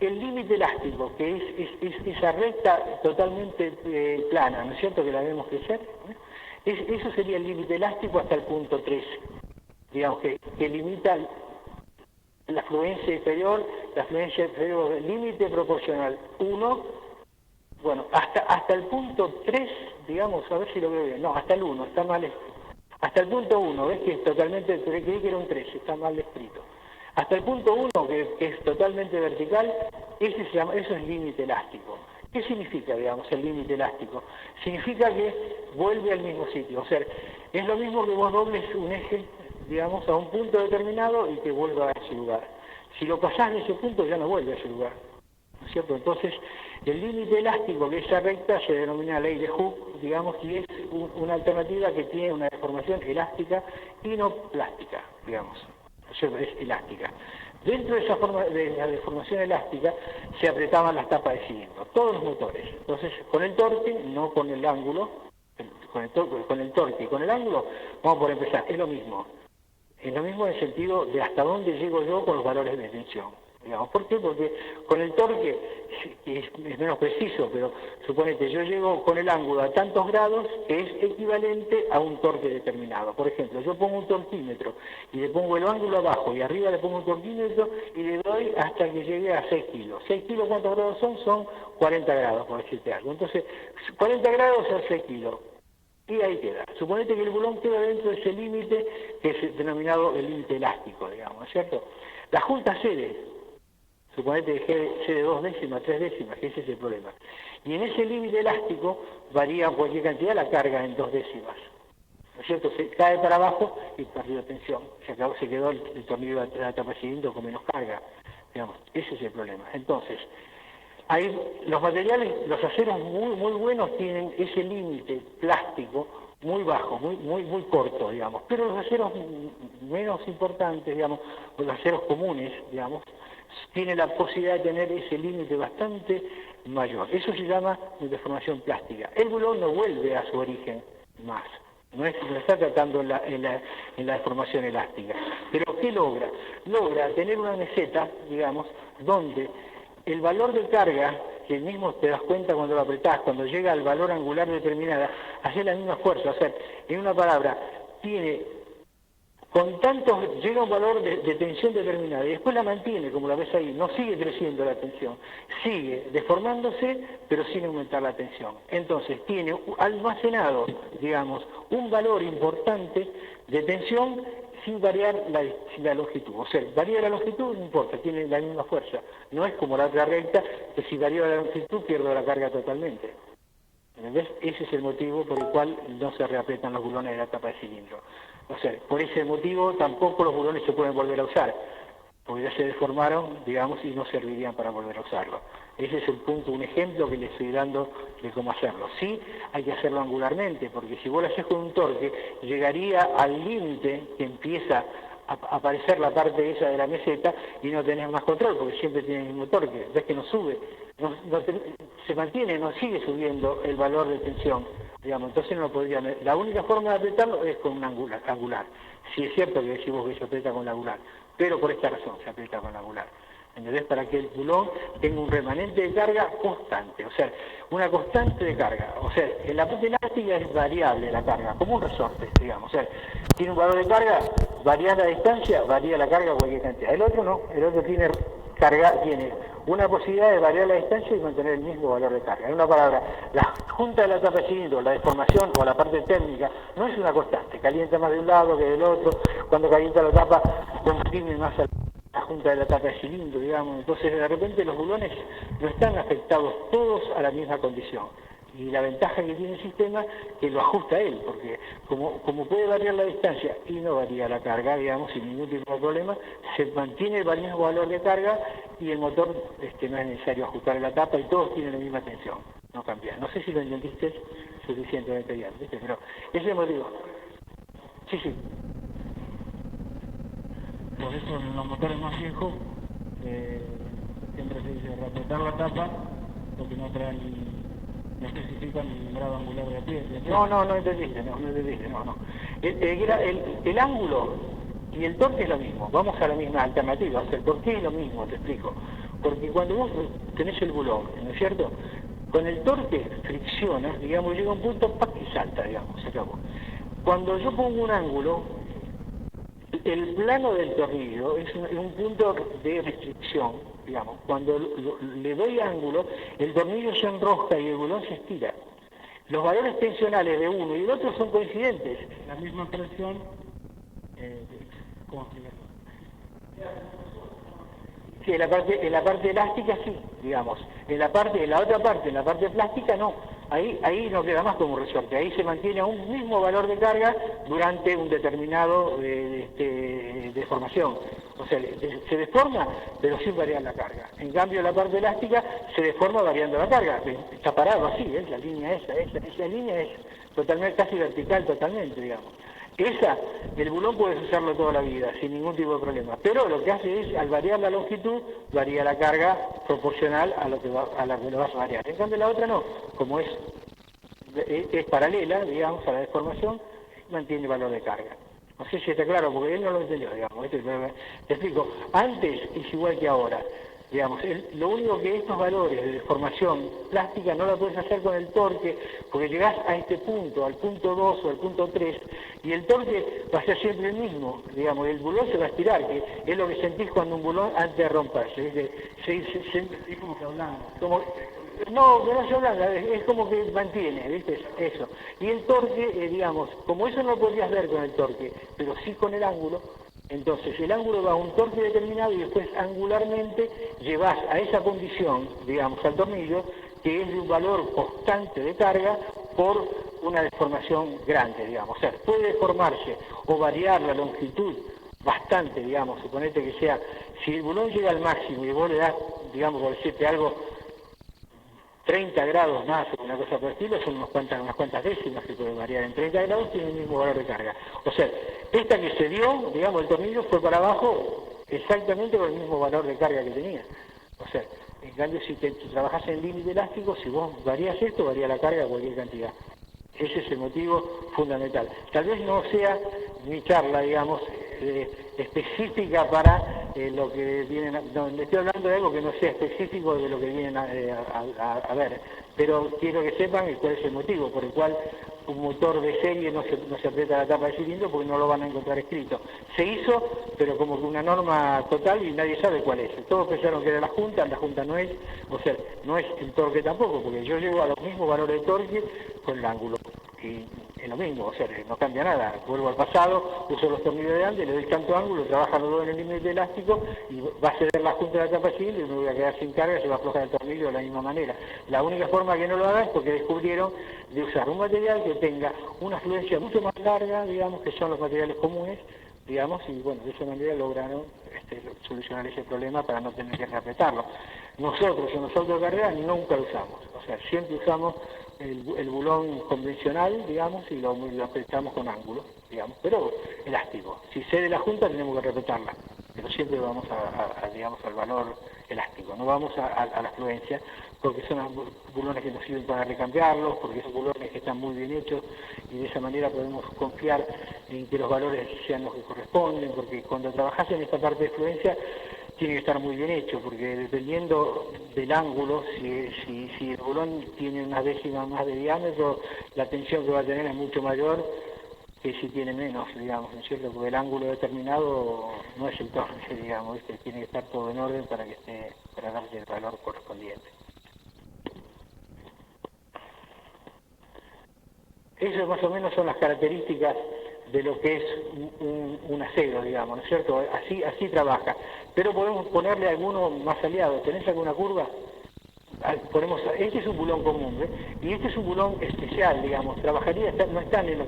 el límite elástico, que es esa recta totalmente plana, ¿no es cierto?, que la vemos crecer. Eso sería el límite elástico hasta el punto 3, digamos, que limita la fluencia inferior límite proporcional 1, bueno, hasta el punto 3, digamos, a ver si lo veo bien, no, hasta el 1, está mal escrito. Hasta el punto 1, ves que es totalmente, creí que era un 3, está mal escrito. Hasta el punto 1, que es totalmente vertical, eso es límite elástico. ¿Qué significa, digamos, el límite elástico? Significa que vuelve al mismo sitio. O sea, es lo mismo que vos dobles un eje, digamos, a un punto determinado y que vuelva a ese lugar. Si lo pasás de ese punto ya no vuelve a ese lugar, ¿no es cierto? Entonces, el límite elástico, que esa recta, se denomina ley de Hooke, digamos, y es una alternativa que tiene una deformación elástica y no plástica, digamos. ¿No es cierto? Es elástica. Dentro de esa forma de la deformación elástica se apretaban las tapas de cilindro, todos los motores. Entonces, con el torque, no con el ángulo, con el torque y con el ángulo, vamos por empezar, es lo mismo. Es lo mismo en el sentido de hasta dónde llego yo con los valores de tensión. Digamos, ¿por qué? Porque con el torque es menos preciso, pero suponete, yo llego con el ángulo a tantos grados que es equivalente a un torque determinado. Por ejemplo, yo pongo un torquímetro y le pongo el ángulo abajo y arriba le pongo un torquímetro y le doy hasta que llegue a 6 kilos. 6 kilos, ¿cuántos grados son? Son 40 grados, por decirte algo. Entonces, 40 grados son 6 kilos. Y ahí queda. Suponete que el bulón queda dentro de ese límite que es denominado el límite elástico, digamos, ¿no es cierto? La junta cede. Suponete que cede 2 décimas, 3 décimas, que ese es el problema. Y en ese límite elástico varía cualquier cantidad la carga en 2 décimas. ¿No es cierto? Se cae para abajo y perdió tensión. Se quedó el tornillo de la tapa de cilindro con menos carga. Digamos, ese es el problema. Entonces, ahí los materiales, los aceros muy buenos tienen ese límite plástico muy bajo, muy corto, digamos. Pero los aceros menos importantes, digamos, los aceros comunes, digamos, tienen la posibilidad de tener ese límite bastante mayor. Eso se llama deformación plástica. El bulón no vuelve a su origen más. No está tratando en la deformación elástica. Pero ¿qué logra? Logra tener una meseta, digamos, donde el valor de carga, que mismo te das cuenta cuando lo apretás, cuando llega al valor angular determinada, hace la misma fuerza. O sea, en una palabra, llega a un valor de tensión determinada y después la mantiene, como la ves ahí, no sigue creciendo la tensión, sigue deformándose, pero sin aumentar la tensión. Entonces tiene almacenado, digamos, un valor importante de tensión sin variar la longitud. O sea, varía la longitud, no importa, tiene la misma fuerza. No es como la otra recta, que si varía la longitud pierdo la carga totalmente. ¿Entendés? Ese es el motivo por el cual no se reapretan los bulones de la tapa de cilindro. O sea, por ese motivo tampoco los bulones se pueden volver a usar, porque ya se deformaron, digamos, y no servirían para volver a usarlo. Ese es el punto, un ejemplo que le estoy dando de cómo hacerlo. Sí, hay que hacerlo angularmente, porque si vos lo haces con un torque, llegaría al límite que empieza a aparecer la parte esa de la meseta y no tenés más control, porque siempre tiene el mismo torque. Ves que no sube, se mantiene, no sigue subiendo el valor de tensión. Digamos, entonces no podría. La única forma de apretarlo es con un angular. Sí es cierto que decimos que se aprieta con la angular, pero por esta razón se aprieta con la angular. ¿Entendés? Para que el bulón tenga un remanente de carga constante, o sea, una constante de carga. O sea, en la parte elástica es variable la carga, como un resorte, digamos. O sea, tiene un valor de carga, varía la distancia, varía la carga cualquier cantidad. El otro no, el otro tiene una posibilidad de variar la distancia y mantener el mismo valor de carga. En una palabra, la junta de la tapa de cilindro, la deformación o la parte térmica no es una constante, calienta más de un lado que del otro, cuando calienta la tapa comprime más la junta de la tapa de cilindro, digamos. Entonces de repente los bulones no están afectados todos a la misma condición. Y la ventaja que tiene el sistema es que lo ajusta él, porque como puede variar la distancia y no varía la carga, digamos, sin ningún tipo de problema, se mantiene el mismo valor de carga y el motor no es necesario ajustar la tapa y todos tienen la misma tensión, no cambia. No sé si lo entendiste suficientemente bien, ¿viste? Pero ese es el motivo. Sí. Por eso en los motores más viejos siempre se dice reapretar la tapa porque no especifican el grado angular de apriete. No entendiste. El ángulo y el torque es lo mismo. Vamos a la misma alternativa. O sea, el torque es lo mismo, te explico. Porque cuando vos tenés el bulón, ¿no es cierto? Con el torque fricciona, digamos, llega a un punto y salta, digamos, se acabó. Cuando yo pongo un ángulo, el plano del tornillo es un punto de restricción, digamos. Cuando le doy ángulo, el tornillo se enrosca y el bulón se estira. Los valores tensionales de uno y el otro son coincidentes. La misma presión, ¿cómo explicarlo? Sí, en la parte elástica sí, digamos. En la otra parte, en la parte plástica no. Ahí no queda más como resorte. Ahí se mantiene a un mismo valor de carga durante un determinado deformación. O sea, se deforma, pero sin variar la carga. En cambio, la parte elástica se deforma variando la carga. Está parado así, ¿eh? La línea esa línea es totalmente, casi vertical totalmente, digamos. El bulón puedes usarlo toda la vida, sin ningún tipo de problema. Pero lo que hace es, al variar la longitud, varía la carga proporcional a lo que lo vas a variar. En cambio la otra no, como es paralela, digamos, a la deformación, mantiene valor de carga. No sé si está claro, porque él no lo entendió, digamos. Te explico, antes es igual que ahora. Digamos, lo único que estos valores de deformación plástica no la puedes hacer con el torque, porque llegás a este punto, al punto 2 o al punto 3, y el torque va a ser siempre el mismo, digamos, el bulón se va a estirar, que es lo que sentís cuando un bulón antes de romperse, Es como que hablamos. No, que no se blanda, es como que mantiene, ¿viste? Eso. Y el torque, digamos, como eso no lo podrías ver con el torque, pero sí con el ángulo, entonces el ángulo va a un torque determinado y después angularmente llevas a esa condición, digamos, al tornillo, que es de un valor constante de carga por una deformación grande, digamos. O sea, puede deformarse o variar la longitud bastante, digamos, suponete que sea, si el bulón llega al máximo y vos le das, digamos, por decirte algo, 30 grados más o una cosa por el estilo, son unas cuantas décimas que pueden variar en 30 grados, tiene el mismo valor de carga. O sea, esta que se dio, digamos, el tornillo fue para abajo exactamente con el mismo valor de carga que tenía. O sea, en cambio, si trabajas en límite elástico, si vos varías esto, varía la carga a cualquier cantidad. Ese es el motivo fundamental. Tal vez no sea mi charla, digamos, específica para lo que vienen no, estoy hablando de algo que no sea específico de lo que vienen a ver, pero quiero que sepan cuál es el motivo por el cual un motor de serie no se aprieta la tapa de cilindro, porque no lo van a encontrar escrito. Se hizo, pero como que una norma total y nadie sabe cuál es. Todos pensaron que era la junta no es, o sea, no es el torque tampoco, porque yo llego a los mismos valores de torque con el ángulo. Y es lo mismo, o sea, no cambia nada. Vuelvo al pasado, uso los tornillos de antes, le doy tanto ángulo, trabajan los dos en el límite elástico y va a ceder la junta de la tapa de cilindro y me voy a quedar sin carga, se va a aflojar el tornillo de la misma manera. La única forma que no lo haga es porque descubrieron de usar un material que tenga una fluencia mucho más larga, digamos, que son los materiales comunes, digamos, y bueno, de esa manera lograron solucionar ese problema para no tener que reapretarlo. Nosotros en los autos de carrera nunca lo usamos, o sea, siempre usamos el bulón convencional, digamos, y lo apretamos con ángulo, digamos, pero elástico. Si cede la junta tenemos que respetarla, pero siempre vamos digamos, al valor elástico, no vamos a la fluencia, porque son bulones que nos sirven para recambiarlos, porque son bulones que están muy bien hechos, y de esa manera podemos confiar en que los valores sean los que corresponden, porque cuando trabajas en esta parte de fluencia, tiene que estar muy bien hecho, porque dependiendo del ángulo, si el bulón tiene una décima más de diámetro, la tensión que va a tener es mucho mayor que si tiene menos, digamos, ¿no es cierto? Porque el ángulo determinado no es el torque, digamos, tiene que estar todo en orden para darle el valor correspondiente. Esas más o menos son las características de lo que es un acero, digamos, ¿no es cierto? Así trabaja. Pero podemos ponerle alguno más aliado. ¿Tenés alguna curva? Este es un bulón común, ¿eh? Y este es un bulón especial, digamos. No están en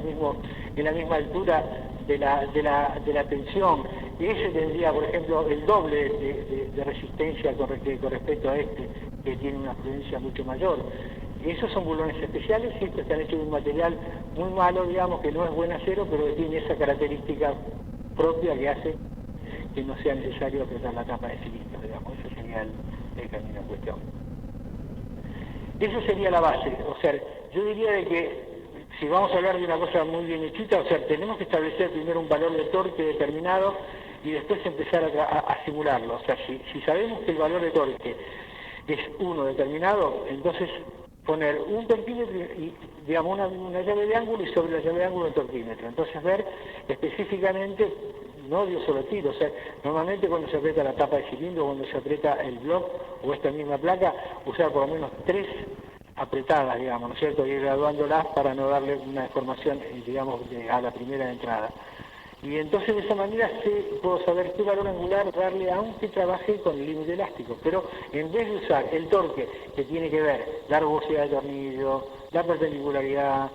la misma altura de la tensión. Y ese tendría, por ejemplo, el doble de resistencia con respecto a este, que tiene una fluencia mucho mayor. Esos son bulones especiales, y estos están hechos de un material muy malo, digamos, que no es buen acero, pero que tiene esa característica propia que hace que no sea necesario apretar la tapa de cilindro, digamos. Ese sería el camino en cuestión. Eso sería la base. O sea, yo diría de que si vamos a hablar de una cosa muy bien hechita, o sea, tenemos que establecer primero un valor de torque determinado y después empezar a simularlo. O sea, si sabemos que el valor de torque es uno determinado, entonces poner un torquímetro y, digamos, una llave de ángulo y sobre la llave de ángulo un torquímetro. Entonces ver específicamente, no de un solo tiro, o sea, normalmente cuando se aprieta la tapa de cilindro, cuando se aprieta el block o esta misma placa, usar por lo menos 3 apretadas, digamos, ¿no es cierto? Y ir graduándolas para no darle una deformación, digamos, a la primera entrada. Y entonces de esa manera puedo saber qué valor angular darle aunque trabaje con el límite elástico. Pero en vez de usar el torque que tiene que ver la rugosidad del tornillo, la perpendicularidad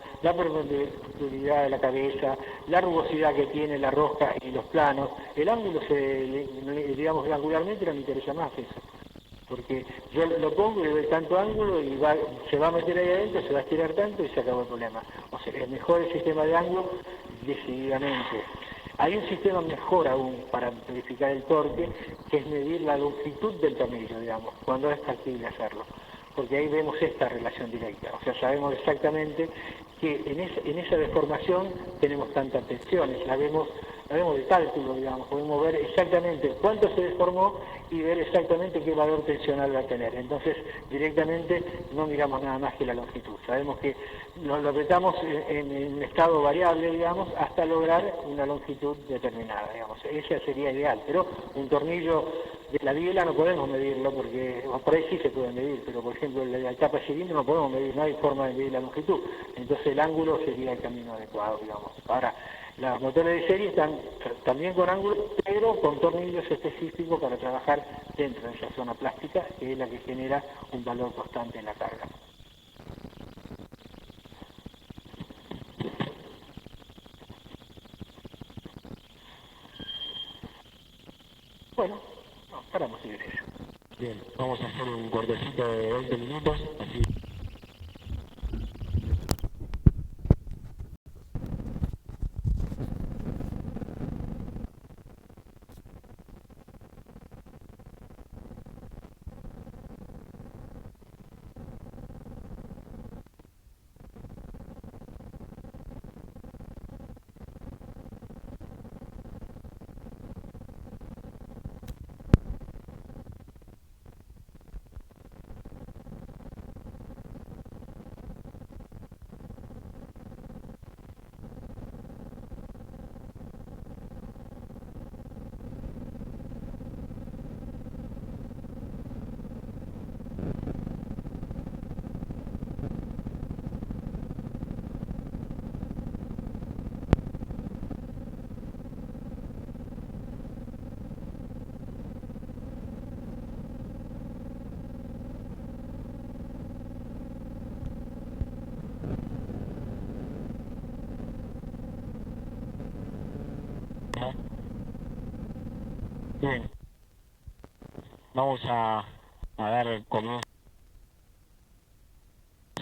de la cabeza, la rugosidad que tiene la rosca y los planos, el ángulo, digamos, angularmente no me interesa más eso. Porque yo lo pongo y le doy tanto ángulo y se va a meter ahí adentro, se va a estirar tanto y se acabó el problema. O sea, es mejor el sistema de ángulo decididamente. Hay un sistema mejor aún para verificar el torque, que es medir la longitud del tornillo, digamos, cuando es factible hacerlo. Porque ahí vemos esta relación directa. O sea, sabemos exactamente que en esa deformación tenemos tantas tensiones, la vemos de cálculo, digamos, podemos ver exactamente cuánto se deformó y ver exactamente qué valor tensional va a tener. Entonces, directamente no miramos nada más que la longitud. Sabemos que lo apretamos en un estado variable, digamos, hasta lograr una longitud determinada, digamos. Esa sería ideal, pero un tornillo de la biela no podemos medirlo, porque por ahí sí se puede medir, pero por ejemplo la tapa de cilindro no podemos medir, no hay forma de medir la longitud. Entonces el ángulo sería el camino adecuado, digamos. Ahora, los motores de serie están también con ángulo, pero con tornillos específicos para trabajar dentro de esa zona plástica, que es la que genera un valor constante en la carga. Bueno, paramos y ver eso. Bien, vamos a hacer un cortecito de 20 minutos, así. Bien, vamos a dar comienzo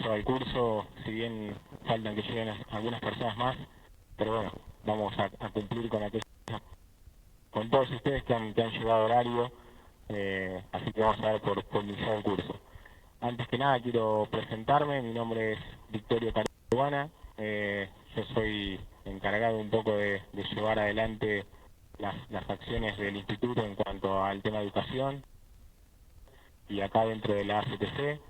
al curso, si bien faltan que lleguen algunas personas más, pero bueno, vamos a cumplir con todos ustedes que han llegado horario, así que vamos a dar por iniciado el curso. Antes que nada quiero presentarme, mi nombre es Victorio Caruana, yo soy encargado un poco de llevar adelante las acciones del instituto en cuanto al tema de educación y acá dentro de la ACTC.